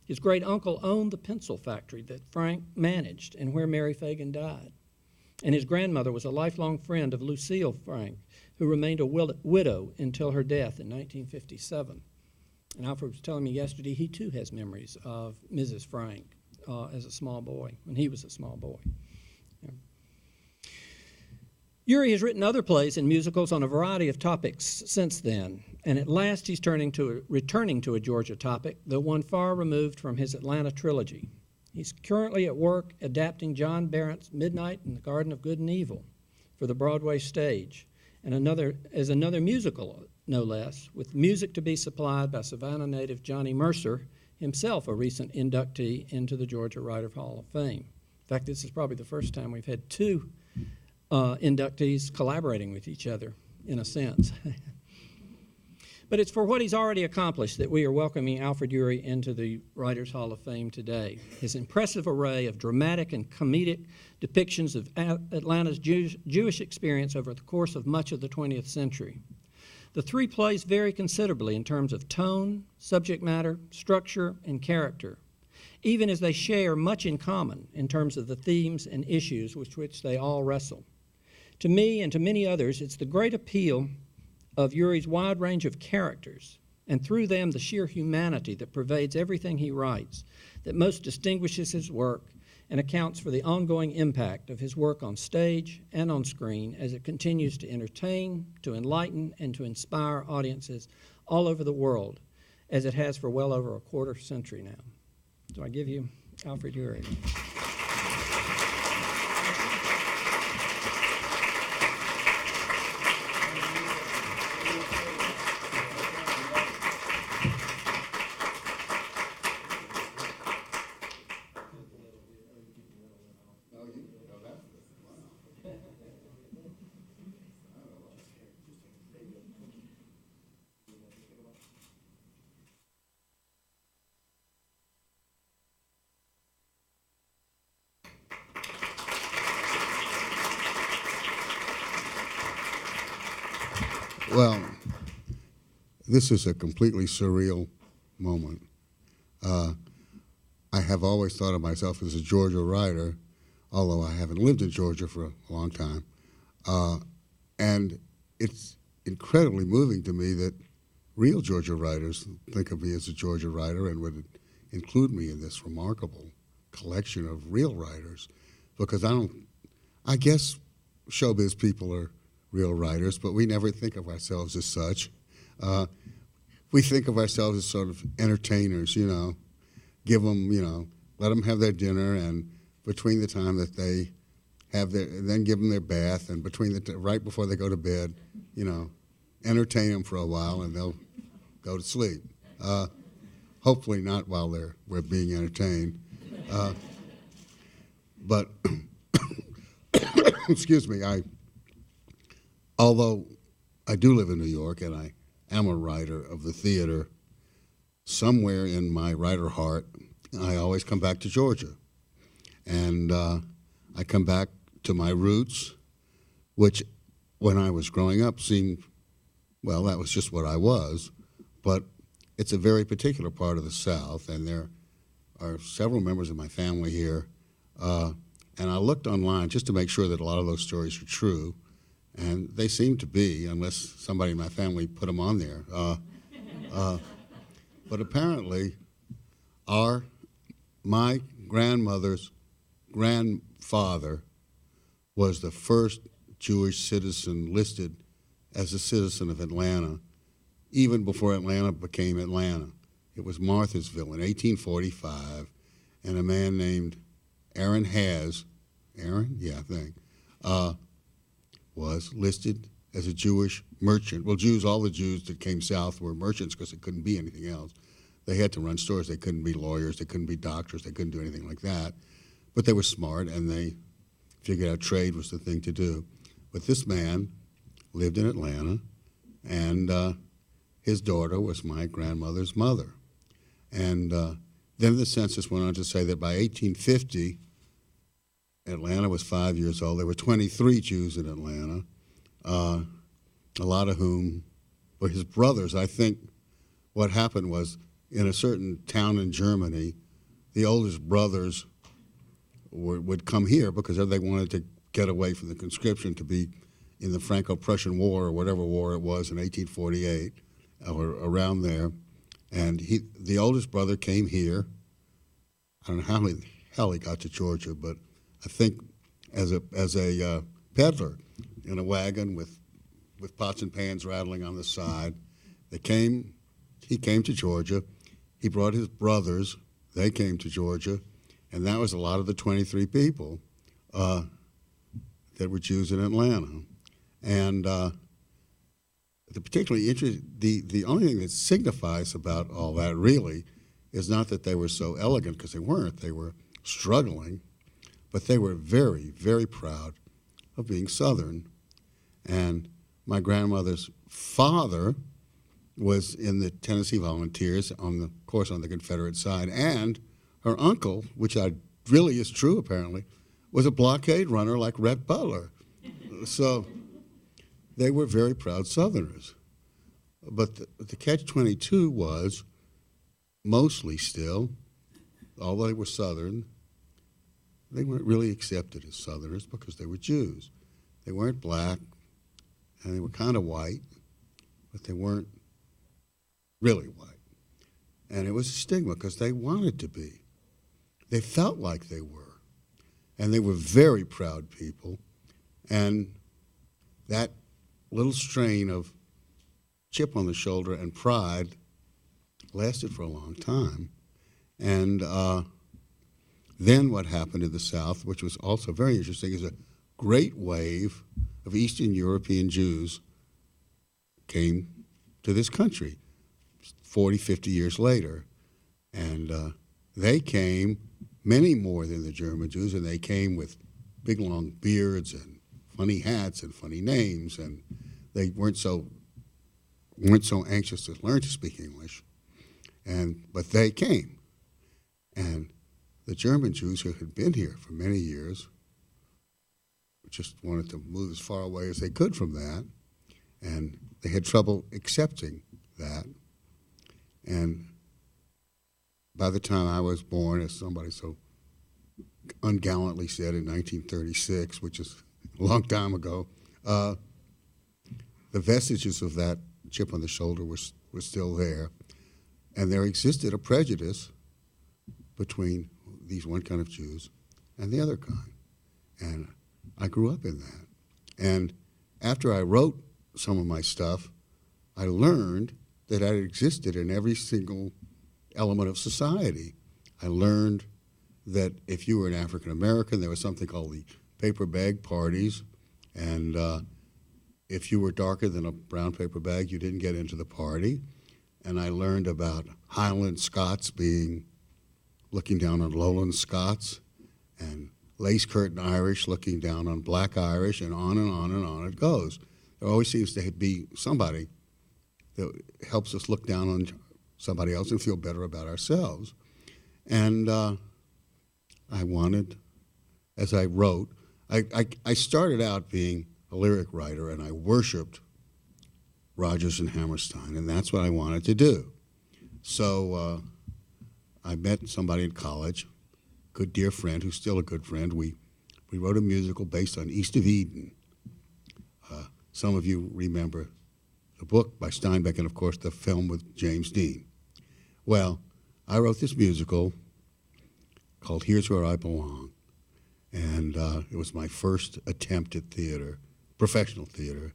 His great uncle owned the pencil factory that Frank managed and where Mary Fagan died. And his grandmother was a lifelong friend of Lucille Frank, who remained a widow until her death in 1957. And Alfred was telling me yesterday he too has memories of Mrs. Frank as a small boy, when he was a small boy. Yeah. Yuri has written other plays and musicals on a variety of topics since then, and at last he's returning to a Georgia topic, though one far removed from his Atlanta trilogy. He's currently at work adapting John Barrett's Midnight in the Garden of Good and Evil for the Broadway stage, and another musical, no less, with music to be supplied by Savannah native Johnny Mercer, himself a recent inductee into the Georgia Writer Hall of Fame. In fact, this is probably the first time we've had 2 inductees collaborating with each other, in a sense. But it's for what he's already accomplished that we are welcoming Alfred Yuri into the Writers' Hall of Fame today. His impressive array of dramatic and comedic depictions of Atlanta's Jewish experience over the course of much of the 20th century. The three plays vary considerably in terms of tone, subject matter, structure, and character, even as they share much in common in terms of the themes and issues with which they all wrestle. To me and to many others, it's the great appeal of Yuri's wide range of characters, and through them the sheer humanity that pervades everything he writes, that most distinguishes his work and accounts for the ongoing impact of his work on stage and on screen as it continues to entertain, to enlighten, and to inspire audiences all over the world, as it has for well over a quarter century now. So I give you Alfred Yuri. Well, this is a completely surreal moment. I have always thought of myself as a Georgia writer, although I haven't lived in Georgia for a long time. And it's incredibly moving to me that real Georgia writers think of me as a Georgia writer and would include me in this remarkable collection of real writers, because I guess showbiz people are real writers, but we never think of ourselves as such. We think of ourselves as sort of entertainers, give them, let them have their dinner, and between the time that they have then give them their bath, and between right before they go to bed, entertain them for a while, and they'll go to sleep. Hopefully not while we're being entertained. But, excuse me, although I do live in New York and I am a writer of the theater, somewhere in my writer heart, I always come back to Georgia. And I come back to my roots, which when I was growing up seemed, well, that was just what I was. But it's a very particular part of the South, and there are several members of my family here. And I looked online just to make sure that a lot of those stories are true. And they seem to be, unless somebody in my family put them on there. But apparently, my grandmother's grandfather was the first Jewish citizen listed as a citizen of Atlanta, even before Atlanta became Atlanta. It was Marthasville in 1845, and a man named Aaron, I think, was listed as a Jewish merchant. Well, all the Jews that came south were merchants because they couldn't be anything else. They had to run stores. They couldn't be lawyers. They couldn't be doctors. They couldn't do anything like that. But they were smart, and they figured out trade was the thing to do. But this man lived in Atlanta, and his daughter was my grandmother's mother. And then the census went on to say that by 1850, Atlanta was 5 years old. There were 23 Jews in Atlanta, a lot of whom were his brothers. I think what happened was in a certain town in Germany, the oldest brothers would come here because they wanted to get away from the conscription to be in the Franco-Prussian War or whatever war it was in 1848 or around there. And the oldest brother came here. I don't know how the hell he got to Georgia, but I think as a peddler in a wagon with pots and pans rattling on the side. He came to Georgia. He brought his brothers. They came to Georgia, and that was a lot of the 23 people that were Jews in Atlanta. And the only thing that signifies about all that really is not that they were so elegant, because they weren't. They were struggling, but they were very, very proud of being Southern. And my grandmother's father was in the Tennessee Volunteers, of course on the Confederate side, and her uncle, which really is true apparently, was a blockade runner like Rhett Butler. So they were very proud Southerners. But the catch-22 was mostly still, although they were Southern, they weren't really accepted as Southerners because they were Jews. They weren't black, and they were kind of white, but they weren't really white. And it was a stigma because they wanted to be. They felt like they were. And they were very proud people. And that little strain of chip on the shoulder and pride lasted for a long time. And then what happened in the South, which was also very interesting, is a great wave of Eastern European Jews came to this country 40, 50 years later. And they came, many more than the German Jews, and they came with big long beards and funny hats and funny names, and they weren't so anxious to learn to speak English. But they came. And the German Jews who had been here for many years just wanted to move as far away as they could from that, and they had trouble accepting that. And by the time I was born, as somebody so ungallantly said in 1936, which is a long time ago, the vestiges of that chip on the shoulder were still there, and there existed a prejudice between these one kind of Jews and the other kind. And I grew up in that. And after I wrote some of my stuff, I learned that it existed in every single element of society. I learned that if you were an African American, there was something called the paper bag parties, and if you were darker than a brown paper bag, you didn't get into the party. And I learned about Highland Scots looking down on Lowland Scots, and lace curtain Irish looking down on black Irish, and on and on and on it goes. There always seems to be somebody that helps us look down on somebody else and feel better about ourselves. And I wanted, as I wrote, I started out being a lyric writer, and I worshipped Rodgers and Hammerstein, and that's what I wanted to do. So I met somebody in college, good dear friend, who's still a good friend. We wrote a musical based on East of Eden. Some of you remember the book by Steinbeck and, of course, the film with James Dean. Well, I wrote this musical called Here's Where I Belong, and it was my first attempt at theater, professional theater,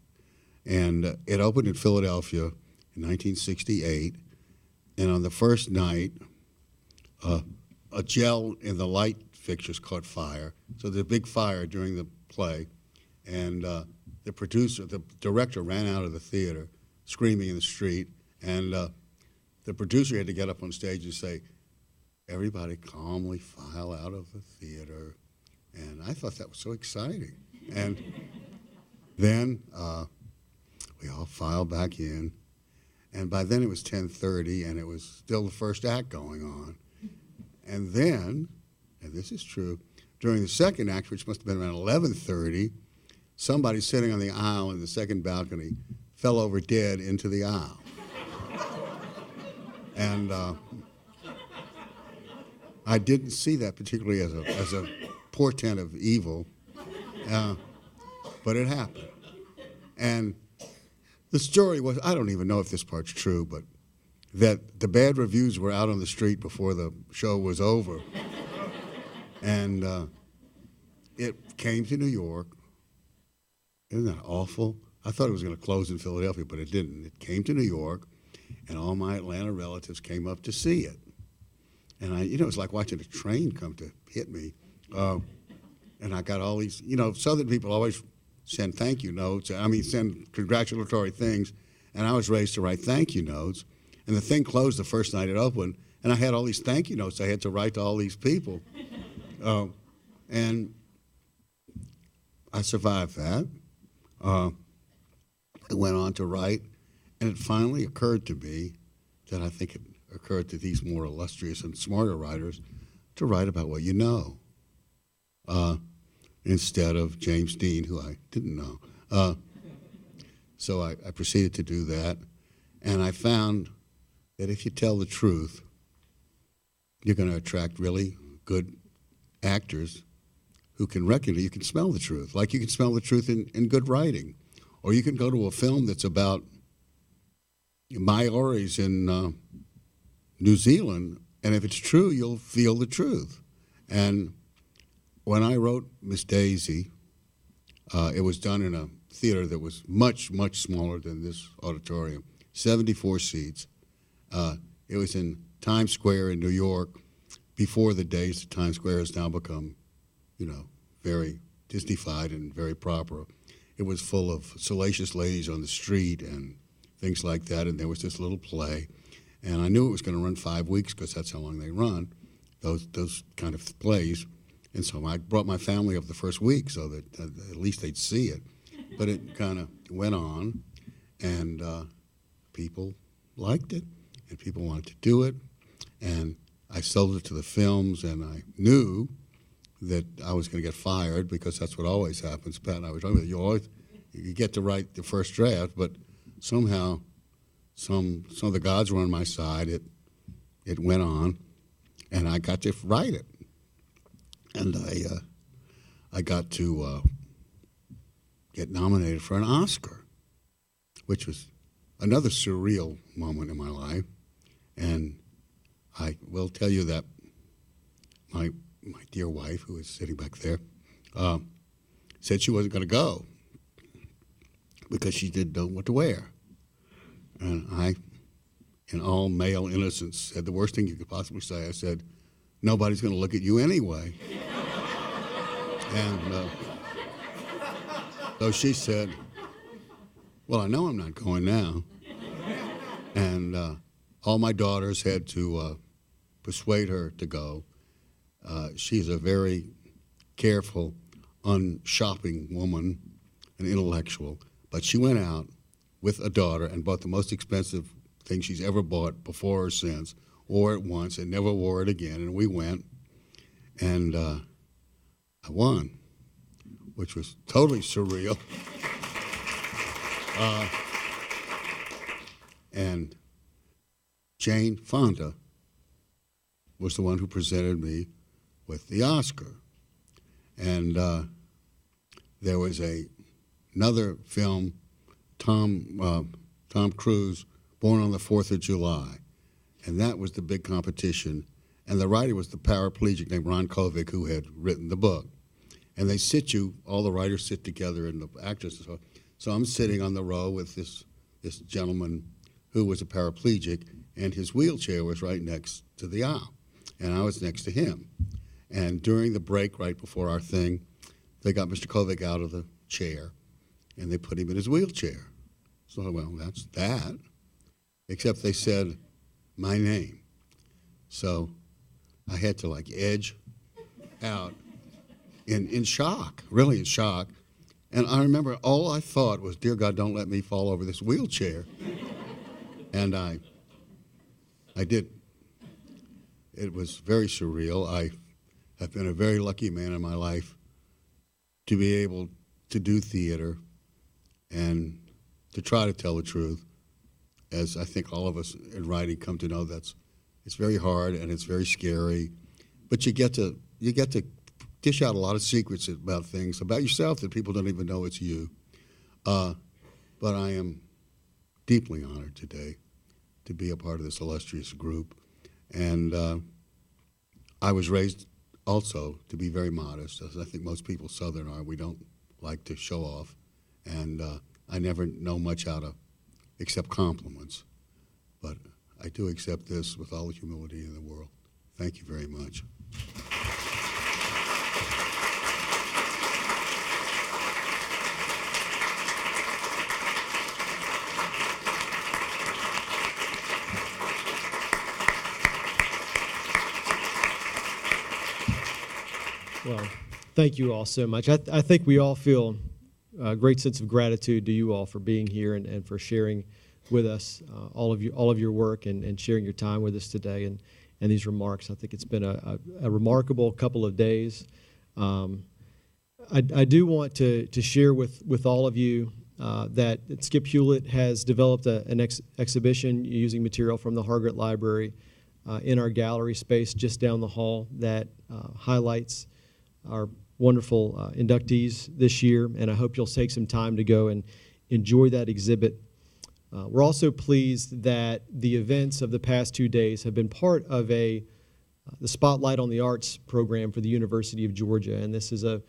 and it opened in Philadelphia in 1968, and on the first night, a gel in the light fixtures caught fire, so there's a big fire during the play, and the director ran out of the theater screaming in the street, and the producer had to get up on stage and say, everybody calmly file out of the theater, and I thought that was so exciting. And then we all filed back in, and by then it was 10:30, and it was still the first act going on. And then, and this is true, during the second act, which must have been around 11:30, somebody sitting on the aisle in the second balcony fell over dead into the aisle. And I didn't see that particularly as a portent of evil, but it happened. And the story was, I don't even know if this part's true, but that the bad reviews were out on the street before the show was over. And it came to New York. Isn't that awful? I thought it was going to close in Philadelphia, but it didn't. It came to New York, and all my Atlanta relatives came up to see it. And it was like watching a train come to hit me. And I got all these, Southern people always send thank you notes. Send congratulatory things. And I was raised to write thank you notes. And the thing closed the first night it opened, and I had all these thank you notes I had to write to all these people. And I survived that. I went on to write, And it finally occurred to me that I think it occurred to these more illustrious and smarter writers to write about what you know, instead of James Dean, who I didn't know. So I proceeded to do that, and I found that if you tell the truth, you're going to attract really good actors who can recognize, you can smell the truth, like you can smell the truth in good writing. Or you can go to a film that's about Maoris in New Zealand, and if it's true, you'll feel the truth. And when I wrote Miss Daisy, it was done in a theater that was much, much smaller than this auditorium, 74 seats. It was in Times Square in New York, before the days that Times Square has now become, very Disney-fied and very proper. It was full of salacious ladies on the street and things like that, and there was this little play. And I knew it was going to run 5 weeks because that's how long they run, those kind of plays. And so I brought my family up the first week so that at least they'd see it. But it kind of went on, and people liked it, and people wanted to do it. And I sold it to the films, and I knew that I was going to get fired because that's what always happens. Pat and I were talking about you get to write the first draft, but somehow some of the gods were on my side. It went on, and I got to write it, and I got to get nominated for an Oscar, which was another surreal moment in my life. And I will tell you that my dear wife, who is sitting back there, said she wasn't going to go because she didn't know what to wear. And I, in all male innocence, said the worst thing you could possibly say. I said, nobody's going to look at you anyway. And so she said, well, I know I'm not going now. And all my daughters had to persuade her to go. She's a very careful, unshopping woman, an intellectual. But she went out with a daughter and bought the most expensive thing she's ever bought before or since, wore it once and never wore it again. And we went, and I won, which was totally surreal. And Jane Fonda was the one who presented me with the Oscar. And there was another film, Tom Cruise, Born on the 4th of July. And that was the big competition. And the writer was the paraplegic named Ron Kovic, who had written the book. And they all the writers sit together, and the actors. So I'm sitting on the row with this gentleman who was a paraplegic, and his wheelchair was right next to the aisle. And I was next to him. And during the break, right before our thing, they got Mr. Kovic out of the chair, and they put him in his wheelchair. So, well, that's that. Except they said my name. So I had to, edge out in shock, really in shock. And I remember all I thought was, dear God, don't let me fall over this wheelchair. And I did. It was very surreal. I have been a very lucky man in my life to be able to do theater and to try to tell the truth, as I think all of us in writing come to know it's very hard and it's very scary, but you get to dish out a lot of secrets about things about yourself that people don't even know it's you. But I am deeply honored today to be a part of this illustrious group. And I was raised also to be very modest, as I think most people Southern are. We don't like to show off. And I never know much how to accept compliments. But I do accept this with all the humility in the world. Thank you very much. Well, thank you all so much. I think we all feel a great sense of gratitude to you all for being here and for sharing with us, all of your work and sharing your time with us today and these remarks. I think it's been a remarkable couple of days. I do want to share with all of you that Skip Hewlett has developed an exhibition using material from the Hargett Library in our gallery space just down the hall that highlights our wonderful inductees this year, and I hope you'll take some time to go and enjoy that exhibit. We're also pleased that the events of the past 2 days have been part of the Spotlight on the Arts program for the University of Georgia, and this is a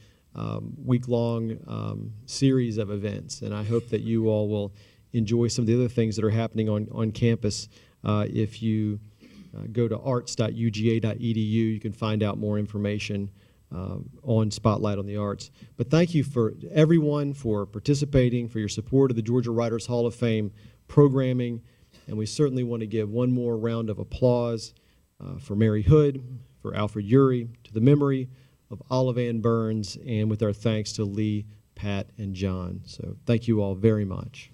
week-long series of events, and I hope that you all will enjoy some of the other things that are happening on campus. If you go to arts.uga.edu, you can find out more information on Spotlight on the Arts. But thank you for everyone for participating, for your support of the Georgia Writers Hall of Fame programming, and we certainly want to give one more round of applause for Mary Hood, for Alfred Yuri, to the memory of Olive Ann Burns, and with our thanks to Lee, Pat, and John. So thank you all very much.